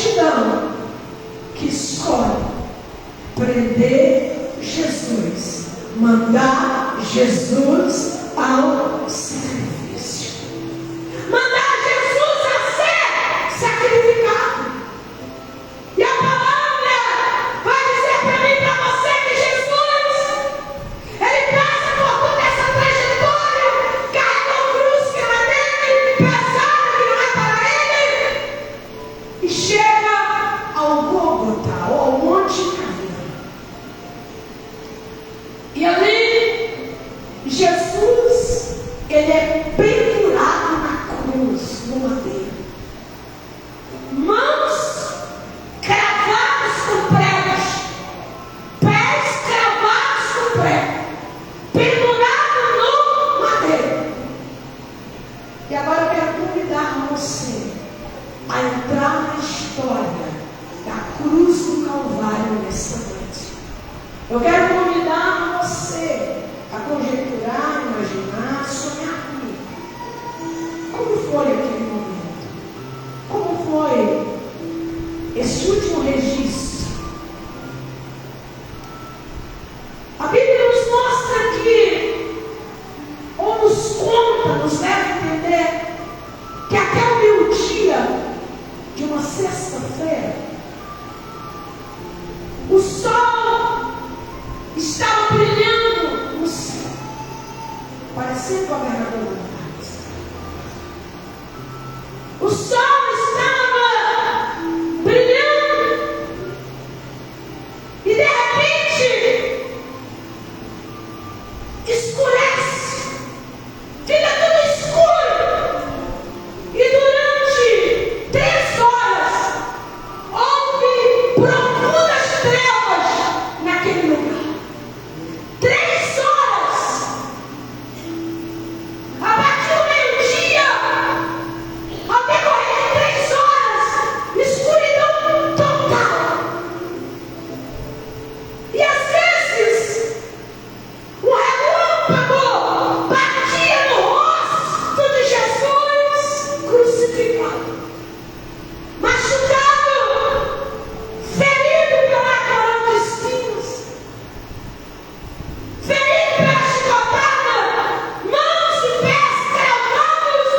[SPEAKER 2] multidão que escolhe prender Jesus, mandar Jesus ao sacrifício, mandar Jesus a ser sacrificado. E a palavra vai dizer para mim e para você que Jesus, ele passa por toda essa trajetória, carrega uma cruz que não é dele, pesada que não é para ele, e chega ao Gólgota, ou ao Monte Calvário. E ali, Jesus, ele é pendurado na cruz, no madeiro. Mãos cravadas com pregos, pés cravados com prego, pendurado no madeiro. E agora eu quero convidar você a entrar na história da cruz do Calvário nesta noite. Eu quero convidar você a conjecturar, imaginar, sonhar comigo. Como foi aquele momento? Como foi esse último registro? A Bíblia nos mostra que, ou nos conta, nos leva a entender que até o meio-dia de uma sexta-feira, o sol estava brilhando no céu, parecendo o governador da tarde. O sol estava brilhando e de repente escurece, fica tudo escuro, e durante 3 horas houve profundas trevas naquele lugar. 3 horas, a partir do meio-dia, ao decorrer de 3 horas, escuridão total. E às vezes, um relâmpago batia no rosto de Jesus crucificado, machucado, ferido pela coroa de espinhos, ferido pela chicotada, mãos e pés cravados.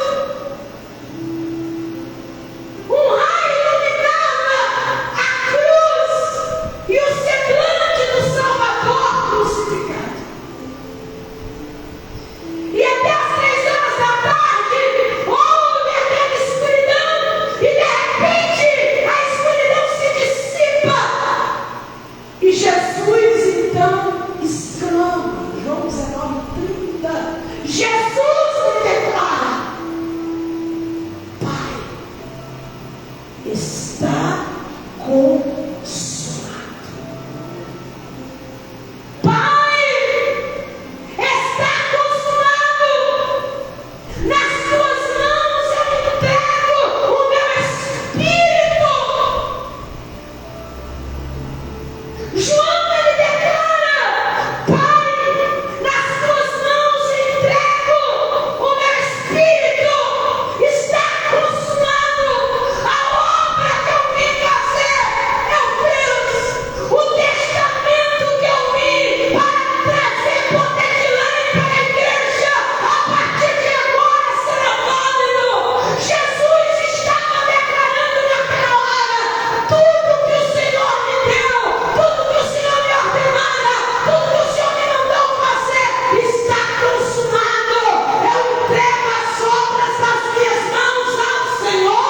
[SPEAKER 2] Um raio iluminava a cruz e o semblante do Salvador crucificado. E até as 3 horas da tarde houve aquela escuridão, e de repente a escuridão se dissipa. E Jesus então exclama, João 19:30, Jesus lhe declara: Pai, está consumado. Pai, está consumado. Nas tuas mãos eu entrego o meu espírito. João, ele declara: Pai, nas tuas mãos eu entrego o meu espírito. Está consumado. A obra que eu vim fazer, eu fiz. O testamento que eu vim para trazer poder de lei para a igreja, a partir de agora será válido. Jesus estava declarando naquela hora: tudo que o Senhor me deu, tudo que o Senhor me ordenara, tudo que o Senhor me mandou fazer, está consumado. Eu entrego as obras das minhas mãos ao Senhor.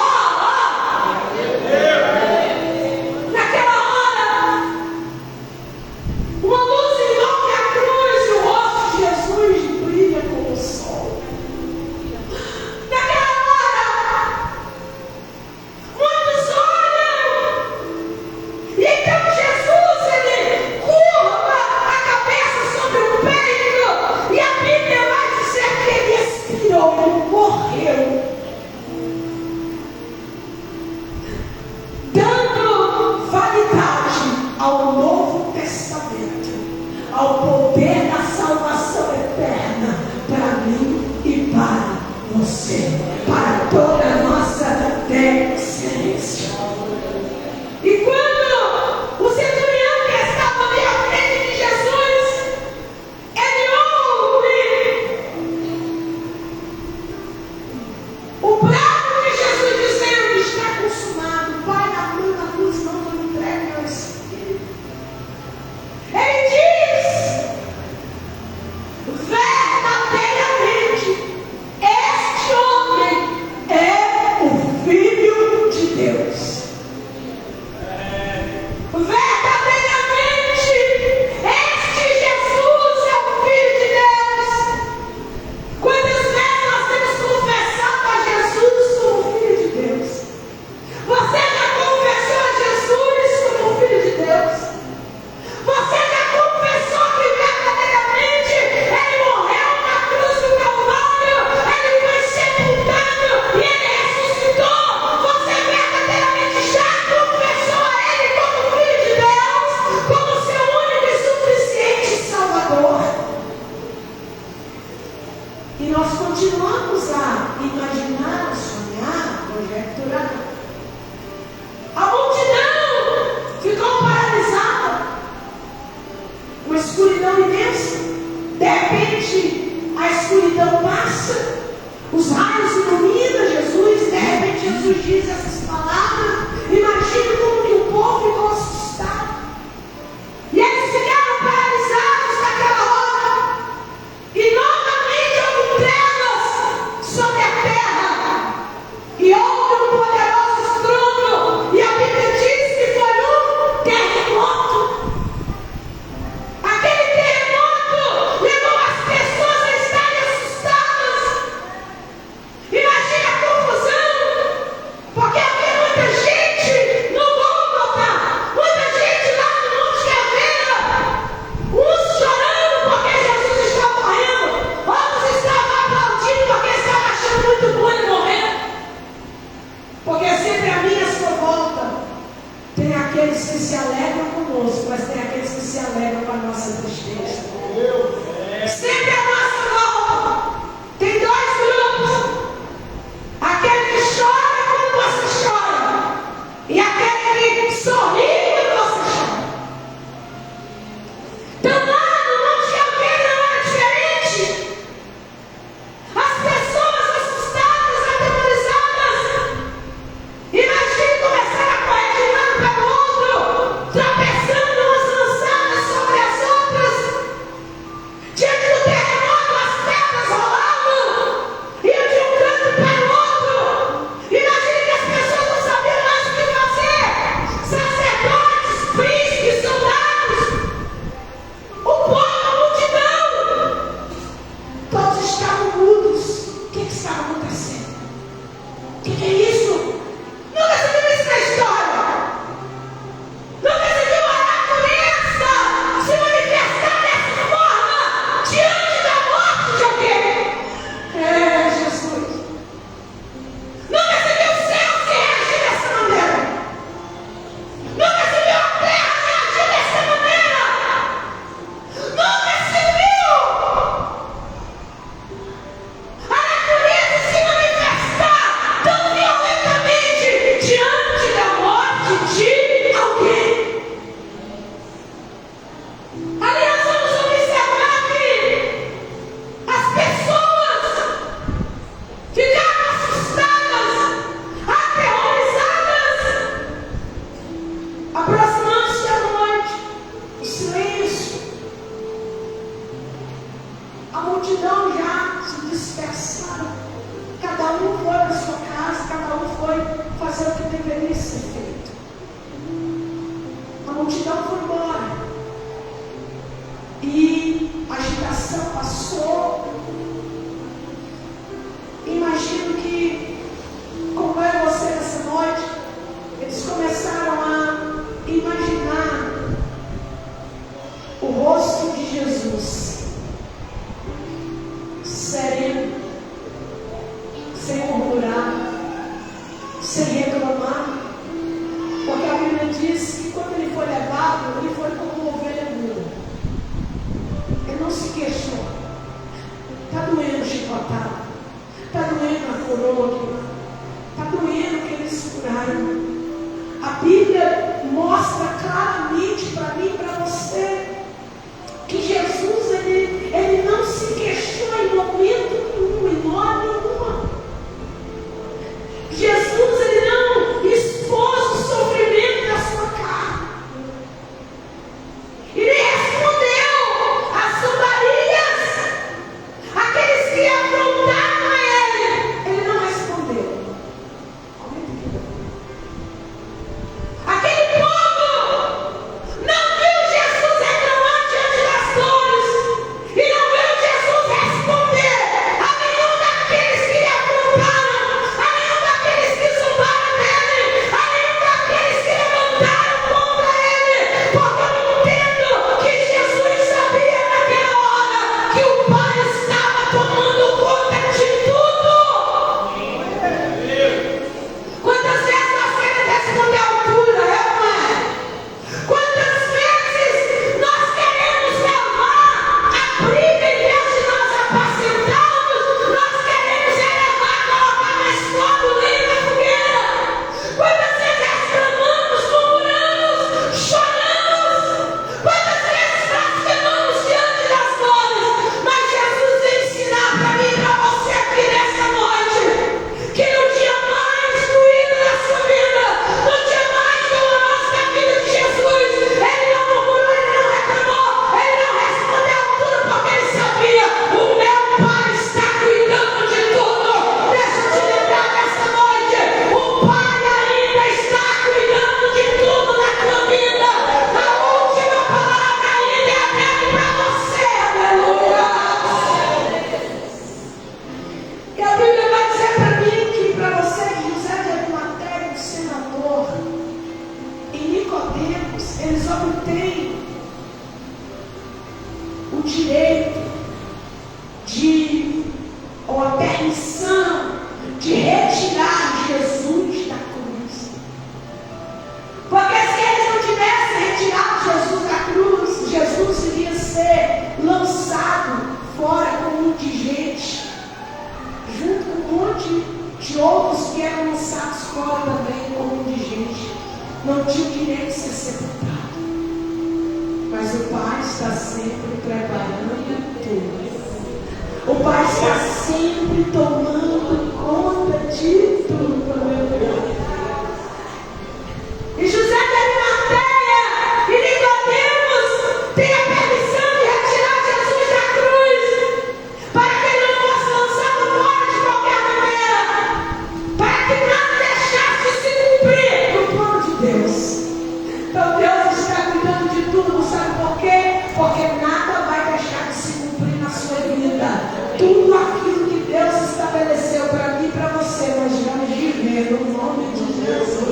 [SPEAKER 2] Naquela hora, uma luz envolve a cruz e o rosto de Jesus brilha como o sol. Naquela hora, muitos olham, e então Jesus, ele curva a cabeça sobre o peito, e a Bíblia vai dizer que ele expirou, ele morreu, dando validade ao Novo Testamento, ao poder da salvação eterna para mim e para você, para toda a nossa descendência. E quando o centurião que estava ali à frente de Jesus, ele ouve o brado de Jesus dizendo: está consumado, Pai, na cruz não me entregue ao Espírito. Ele diz: verdadeiramente, este homem é o Filho de Deus. Verdadeiramente, este Jesus é o Filho de Deus. Quantas vezes nós temos confessado a Jesus como Filho de Deus? Você já confessou a Jesus como Filho de Deus? Você já confessou que verdadeiramente Ele morreu na cruz do Calvário, Ele foi sepultado e Ele ressuscitou? Você verdadeiramente já confessou a Ele como Filho de Deus, como seu único e suficiente Salvador? E nós continuamos a imaginar, a sonhar, conjecturar. A multidão ficou paralisada, uma escuridão imensa. De repente, a escuridão passa, os raios iluminam Jesus. De repente, Jesus diz essas palavras. Imagine como que o povo ficou assustado. E eles ficaram paralisados naquela hora. E novamente houve trevas sobre a terra. E houve um poderoso estrondo. E a Bíblia diz que foi um terremoto. Aquele terremoto levou as pessoas a estarem assustadas. Imagina a confusão, porque havia muita gente no Gólgota, muita gente lá no Monte Caveira, uns chorando porque Jesus estava morrendo, outros estavam aplaudindo porque estavam achando muito bom ele morrer. Porque sempre a minha sua volta tem aqueles que se alegram conosco, mas tem aqueles que se alegram com a nossa tristeza. Sempre a nossa volta tem dois grupos: aquele que chora quando você chora e aquele que sorri quando você chora. Então lá no Monte Calvário não era diferente. As pessoas assustadas, atemorizadas, imagine começar a correr de um lado para o outro, tropeçando umas lançadas sobre as outras. A Bíblia mostra claramente para mim e para você que Jesus, ele não se questiona em momento nenhum, em hora nenhuma. Jesus, ele não expôs o sofrimento da sua carne. Ele respondeu às zombarias, aqueles que afrontaram a ele. Ele não respondeu. Aquele povo não viu Jesus reclamar diante das dores e não viu Jesus responder a nenhum daqueles que lhe afrontaram, a nenhum daqueles que zombaram dele, a nenhum daqueles que levantaram contra ele, porque eu entendo que Jesus sabia naquela hora que o Pai estava tomando conta de tudo. Quantas vezes nós queremos responder à altura, quantas vezes nós queremos levar a briga em vez de nós apacentarmos, nós queremos elevar, colocar mais fogo, lenha na fogueira. Quantas vezes reclamamos, murmuramos, choramos, quantas vezes blasfemamos diante das dores, mas Jesus vem ensinar para mim e para você aqui nessa noite, que no dia mais doído da sua vida, no dia mais doloroso da vida de Jesus, ele não murmurou, ele não reclamou, ele não respondeu tudo, porque ele sabia: o meu Pai está cuidando de tudo. Deixa eu te lembrar dessa noite: o Pai ainda está cuidando de tudo na tua vida. A última palavra ainda é dele para você. Aleluia. E a Bíblia vai dizer para mim que para você, José de Arimateia, o senador, e Nicodemos, eles obtêm o direito ou a permissão de retirar Jesus da cruz. Porque se eles não tivessem retirado Jesus da cruz, Jesus iria ser lançado fora como indigente, junto com um monte de outros que eram lançados fora também como indigente. Não tinha direito de ser sepultado. Mas o Pai está sempre preparando tudo. O Pai está sempre tomando conta de tudo. E José de Arimateia e Nicodemos têm a permissão de retirar Jesus da cruz, para que ele não fosse lançado fora de qualquer maneira, para que nada deixasse de se cumprir no plano de Deus. Então Deus está cuidando de tudo, não sabe por quê? Porque nada vai deixar de se cumprir na sua vida. Tudo aquilo que Deus estabeleceu para mim e para você, nós vamos viver no nome de Jesus.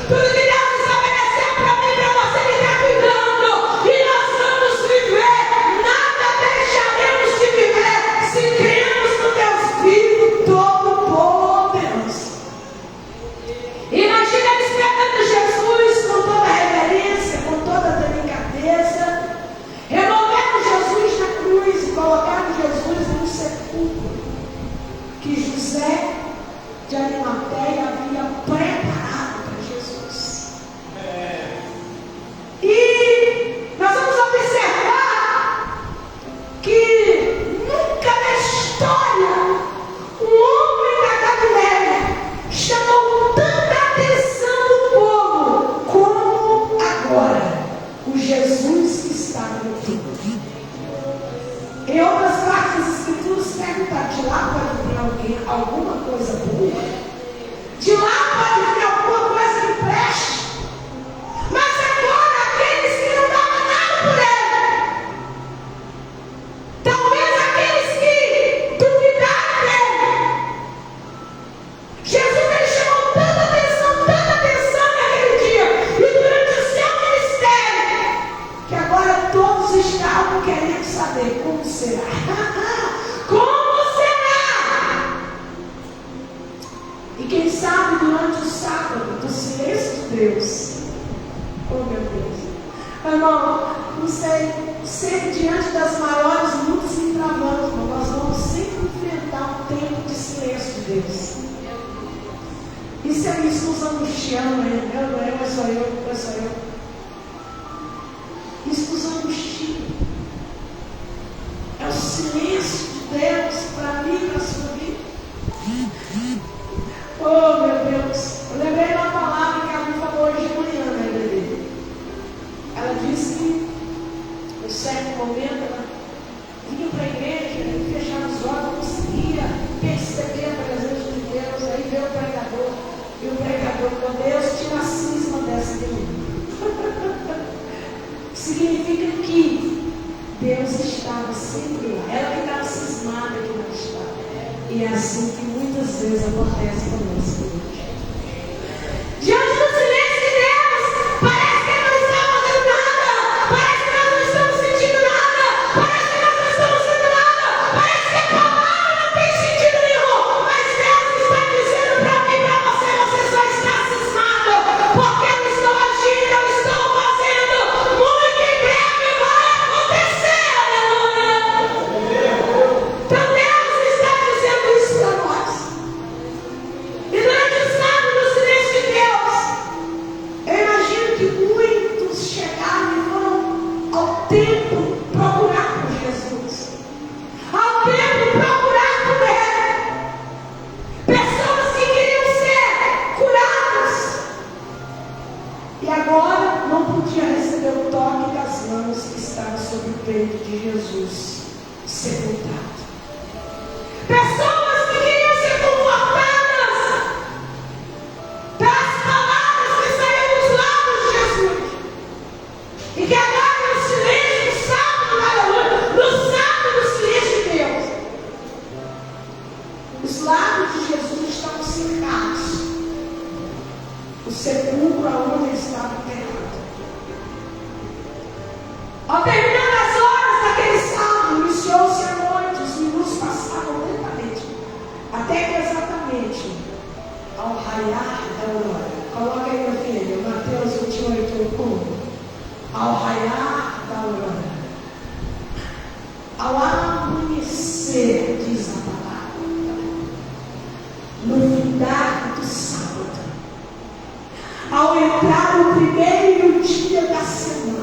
[SPEAKER 2] Tudo que Deus estabeleceu para mim e para você, Ele está cuidando. E nós vamos viver. Nada deixaremos de viver se cremos no Deus vivo, todo-poderoso. Imagina eles pegando Jesus com toda a reverência, com toda a delicadeza, removendo Jesus na cruz e colocando Jesus no sepulcro que José de Arimateia havia preparado para Jesus. E nós vamos observar que nunca na história um homem da Galileia chamou tanta atenção do povo como agora o Jesus que está no túmulo. Em outras partes das Escrituras perguntar: de lá pode vir alguma coisa boa? De lá pode vir alguma coisa que preste? Mas agora aqueles que não davam nada por ele, talvez aqueles que duvidaram dele, Jesus ele chamou tanta atenção naquele dia e durante o seu ministério, que agora todos estavam querendo saber como será. Como será? E quem sabe durante o sábado do silêncio de Deus, oh meu Deus, irmão, não sei, sempre diante das maiores lutas e travas, nós vamos sempre enfrentar um tempo de silêncio de Deus. Isso nos angustia. te amo, eu sou eu. Isso nos angustia. É o silêncio de Deus para mim e para a sua vida. Oh, meu Deus. Eu lembrei uma palavra que ela me falou hoje de manhã, né, bebê? Ela disse que, em certo momento, ela vinha para a igreja e fechava os olhos, não conseguia perceber a presença de Deus. Aí veio o pregador. E o pregador, meu Deus, tira a cisma dessa menina. Significa que Deus estava sempre lá. Ela que estava cismada que não estava. E é assim que muitas vezes acontece conosco. Diante do silêncio de Deus, parece que não está fazendo nada. Parece que nós não estamos sentindo nada. Parece que nós não estamos sentindo nada. Parece que a palavra não tem sentido nenhum. Mas Deus está dizendo para mim e para você, você só está cismado. Porque eu estou agindo, eu estou fazendo. Muito em breve vai acontecer. Aleluia. Então Deus está dizendo isso para nós. E durante o sábado, no silêncio de Deus, eu imagino que muitos chegaram e foram ao templo procurar por Jesus. Ao templo procurar por Ele. Pessoas que queriam ser curadas. E agora não podia receber o toque das mãos que estavam sobre o peito de Jesus, sepultado. Pessoas que queriam ser confortadas pelas palavras que saíram dos lábios de Jesus. E que agora no silêncio do sábado, aleluia, no sábado do silêncio de Deus, os lábios de Jesus estavam cercados. O sepulcro aonde ele estava enterrado. Ao terminar as horas daquele sábado, iniciou-se a noite, os minutos passavam lentamente, até que exatamente ao raiar da aurora. Coloca aí, meu filho, Mateus 28, 1. Ao raiar da aurora, ao amanhecer, diz a palavra, no findar do sábado, ao entrar o primeiro dia da semana,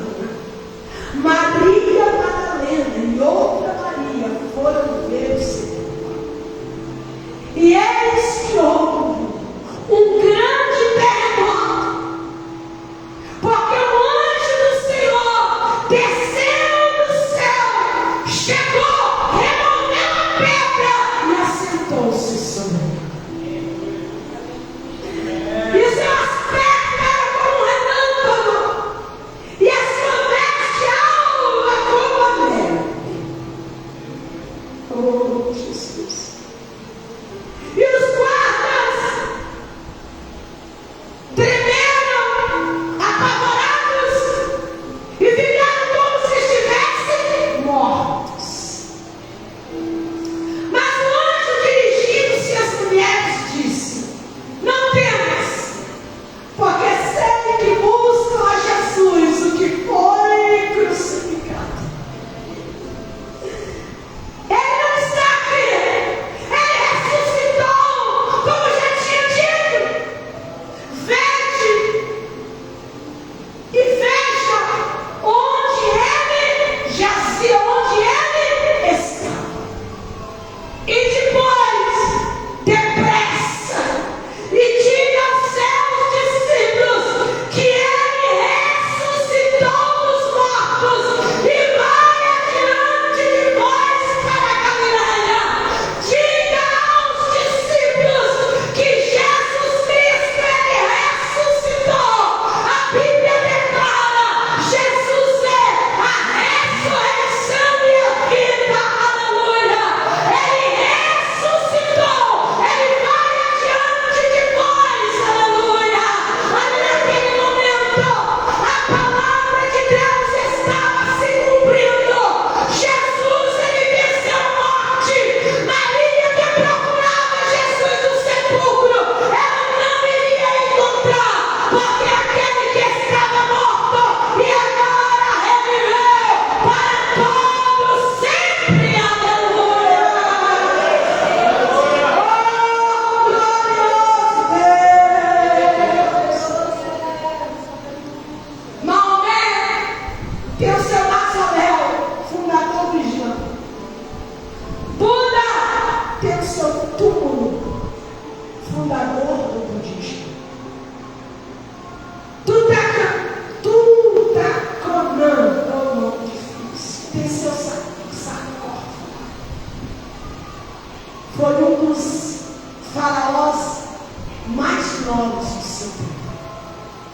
[SPEAKER 2] Maria Madalena e outra Maria foram ver o sepulcro. E eles que houve um grande terremoto, porque o anjo do Senhor desceu do céu, chegou, removeu a pedra e assentou-se sobre ela. E o seu aspecto era como um relâmpago, e a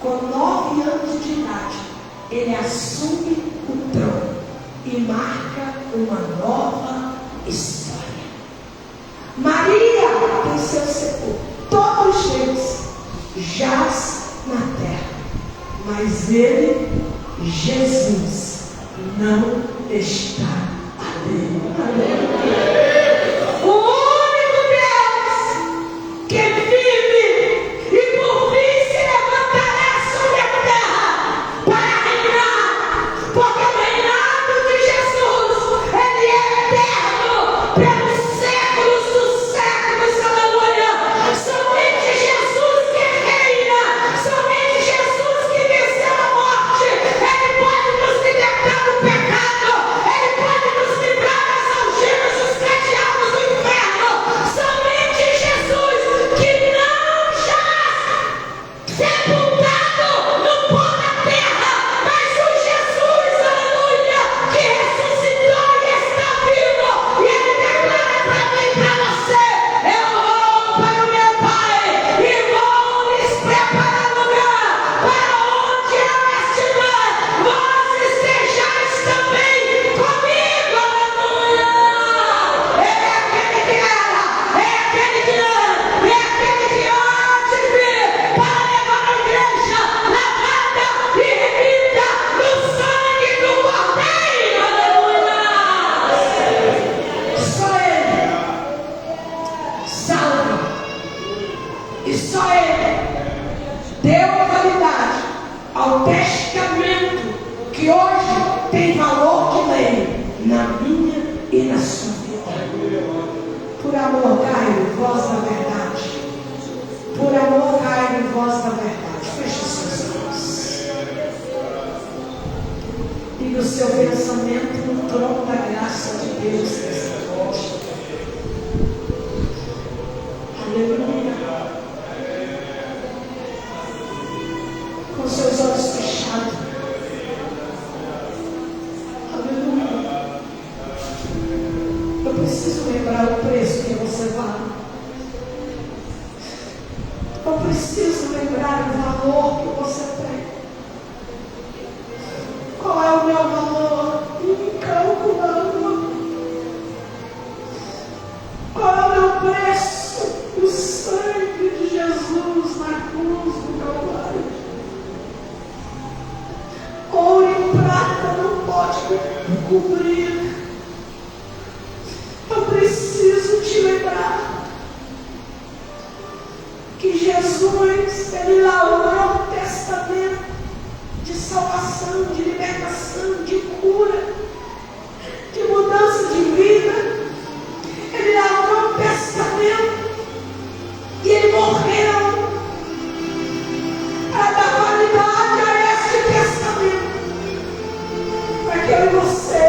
[SPEAKER 2] Com 9 anos de idade, ele assume o trono e marca uma nova história. Maria tem seu sepulcro, todos eles jaz na terra, mas ele, Jesus, não está ali. O único Deus que vive e por fim se levantará sobre a terra para reinar, porque o reinado de Jesus, ele é eterno pelos séculos dos séculos. Aleluia! Somente Jesus que reina, somente Jesus que venceu a morte. Ele pode nos libertar do pecado, ele pode nos livrar das algemas, dos cadeados do inferno. Somente Jesus que não jaz sepultado no pó da terra, mas o Jesus, aleluia, que ressuscitou e está vivo. E ele declara para mim e para você: eu vou para o meu Pai e vou lhes preparar lugar, para onde eu estiver, vós estejais também comigo. Aleluia! Ele é aquele que era, é aquele que é aquele que há de vir para levar a igreja lavada e remida no sangue do Cordeiro. Aleluia! Só ele salva, e só ele deu validade ao testamento que hoje tem valor de lei na minha e na sua vida. Por amor, cai voz da verdade. Por amor, cai voz da verdade. Feche seus olhos. Liga o seu pensamento no trono da graça de Deus nesta noite. Aleluia. Com seus olhos fechados. Aleluia. Eu preciso lembrar o preço que você vale. Eu preciso lembrar o valor que você tem. Qual é o meu valor? Incalculável. Qual é o meu preço? O sangue de Jesus na cruz do Calvário. Ouro e prata não pode me cobrir. Eu preciso te lembrar que Jesus, ele lavrou um testamento de salvação, de libertação, de cura, de mudança de vida. Ele lavrou um testamento e ele morreu para dar validade a este testamento, para que eu e você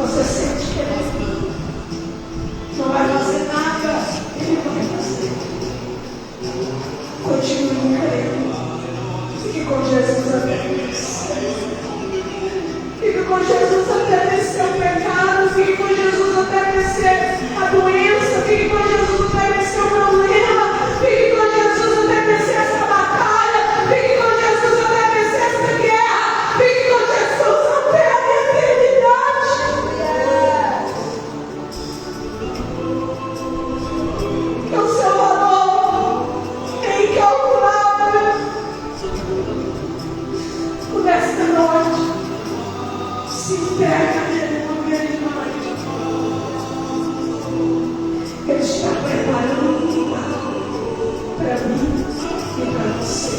[SPEAKER 2] Você sente que Ele não vai fazer nada, Ele vai fazer. Continue crendo. Fique com Jesus até vencer. Fique com Jesus até vencer o pecado. Fique com Jesus até vencer a doença. Fique com Jesus até vencer o problema. Fique com Jesus até vencer essa batalha. Fique com Jesus até vencer essa guerra. Fique com Jesus até a eternidade. Que o seu valor é incalculável. Nesta noite, se entrega nele uma grande noite. Ele está preparando um lugar para mim e para você.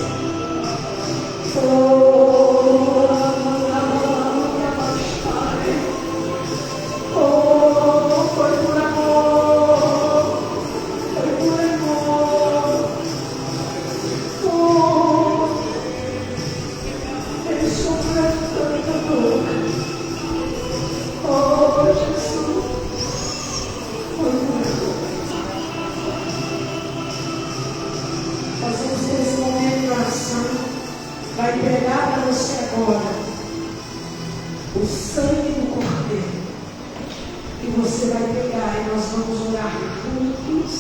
[SPEAKER 2] Foi por amor. Foi por amor. Ele sofreu tanta dor. Oh, Jesus. Foi por amor. Nós vamos ter esse momento de oração. Vai pegar para você agora o sangue do Cordeiro. E você vai pegar e nós vamos orar juntos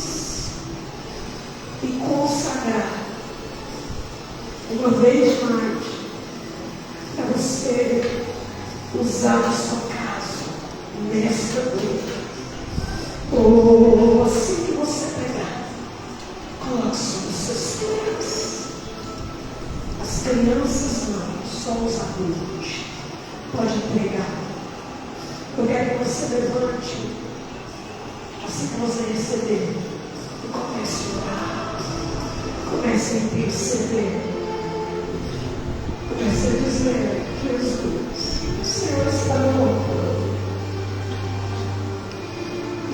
[SPEAKER 2] e consagrar uma vez mais para você usar na sua casa nesta noite. Ou assim que você pegar, coloque sobre os seus pés. As crianças não, só os adultos. Pode entregar. Eu quero que você levante assim que você receber e comece a orar. Comece a interceder. Comece a dizer: Jesus, o Senhor está no controle.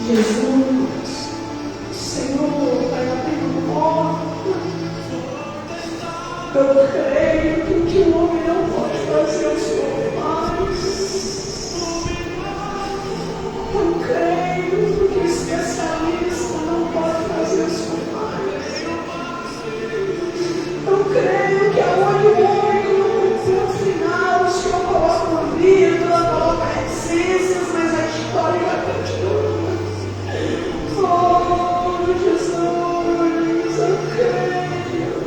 [SPEAKER 2] Jesus, o Senhor está abrindo porta. Eu creio que o que o homem não pode fazer, o Senhor faz. Eu creio que o especialista não pode fazer, o Senhor faz. Eu creio que aonde o homem no final, o Senhor coloca uma vida, coloca reticências, mas a história vai continuar. Oh, Jesus, eu creio.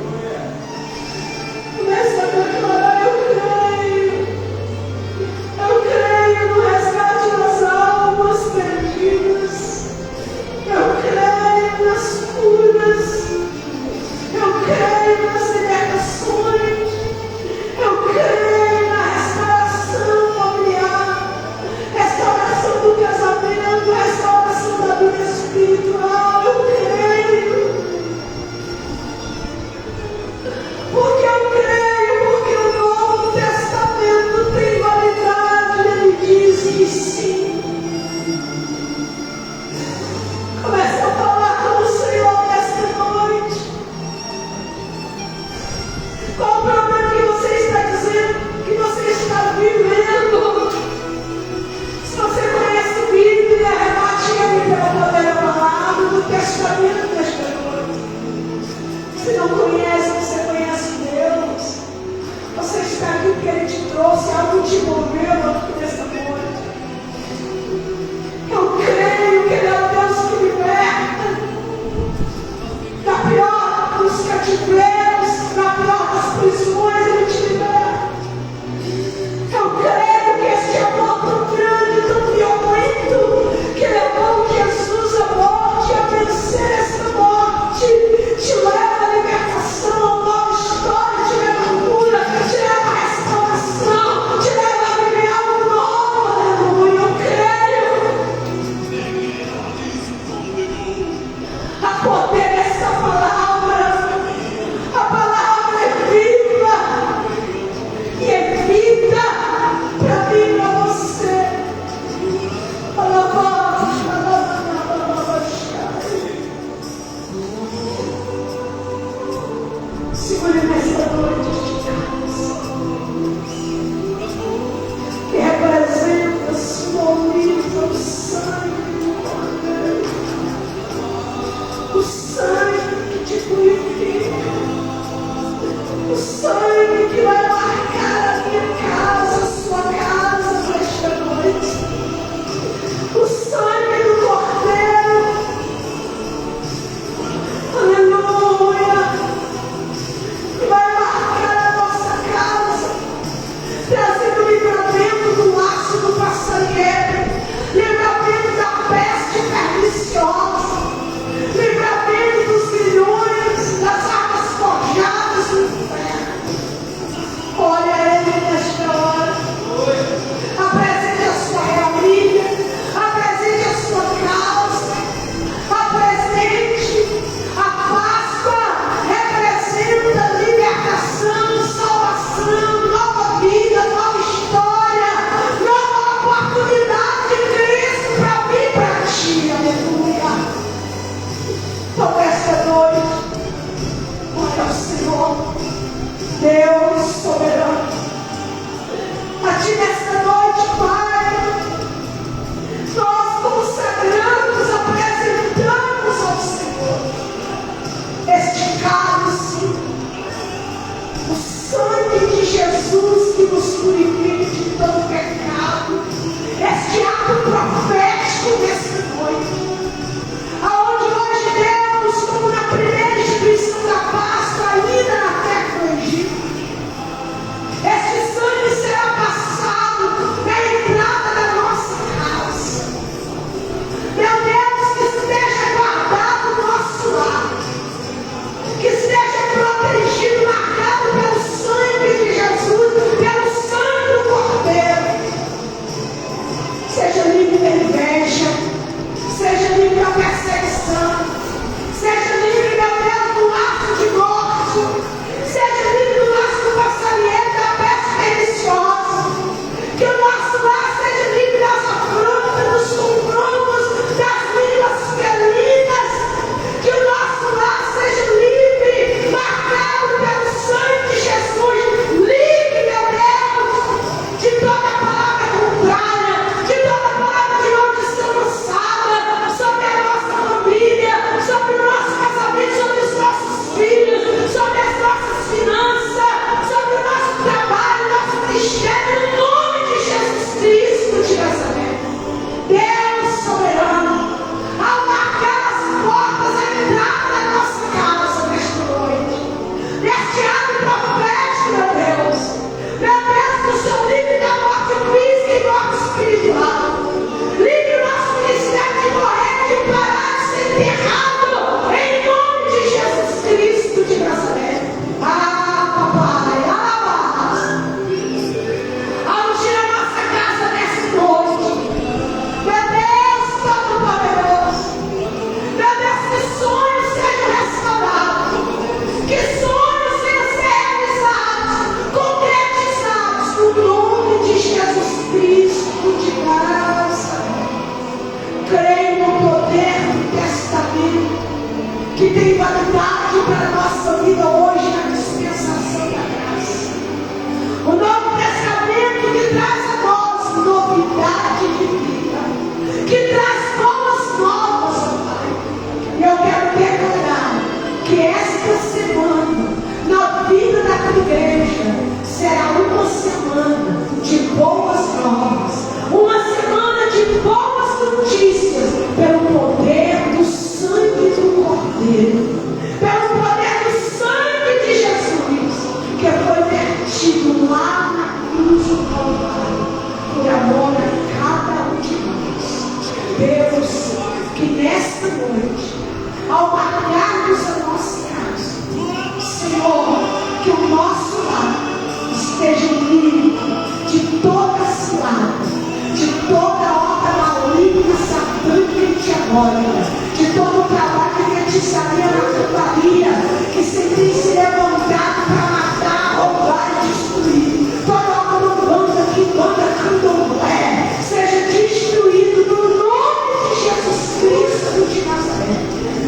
[SPEAKER 2] diabólica, de todo trabalho de feitiçaria na putaria, que se tem se levantado para matar, roubar e destruir. Toda umbanda, quimbanda, candomblé, seja destruído no nome de Jesus Cristo de Nazaré.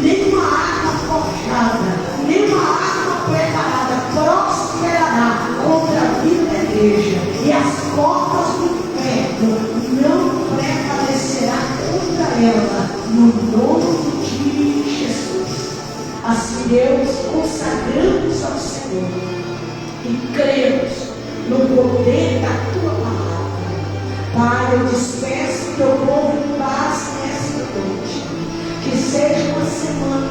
[SPEAKER 2] Nenhuma arma forjada, nenhuma arma preparada prosperará contra a vida da igreja, e as portas do inferno não prevalecerá contra ela, no nome de Jesus. Assim, Deus, consagramos ao Senhor e cremos no poder da tua palavra. Pai, eu despeço teu povo em paz nesta noite. Que seja uma semana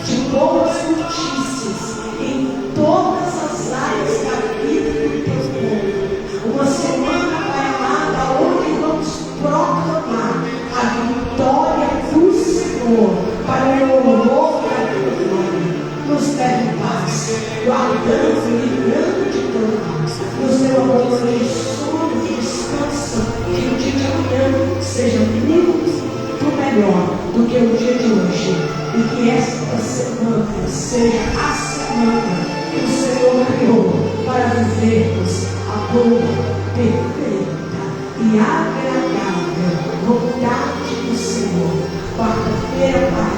[SPEAKER 2] de boas notícias em todas as áreas da vida do teu povo. Uma semana, Pai amado, onde vamos proclamar a vitória do Senhor para o louvor da tua glória. Nos leve em paz, guardando e livrando de todo mal. Nos dê uma boa noite de sono e descanso, que o dia de amanhã seja muito melhor do que o dia de hoje, e que esta semana seja a semana que o Senhor criou para vivermos a boa, perfeita e agradável vontade do Senhor. Quarta-feira, Pai,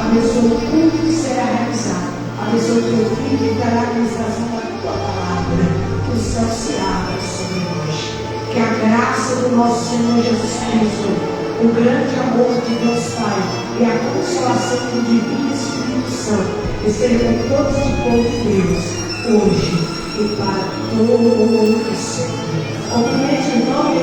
[SPEAKER 2] abençoa o culto que será realizado, abençoa o teu filho que dará a ministração da tua palavra, que o céu se abra sobre nós, que a graça do nosso Senhor Jesus Cristo, o grande amor de Deus Pai e a consolação do Divino Espírito Santo esteja com todos os povos de Deus, hoje e para todo sempre. Cumprimente o nome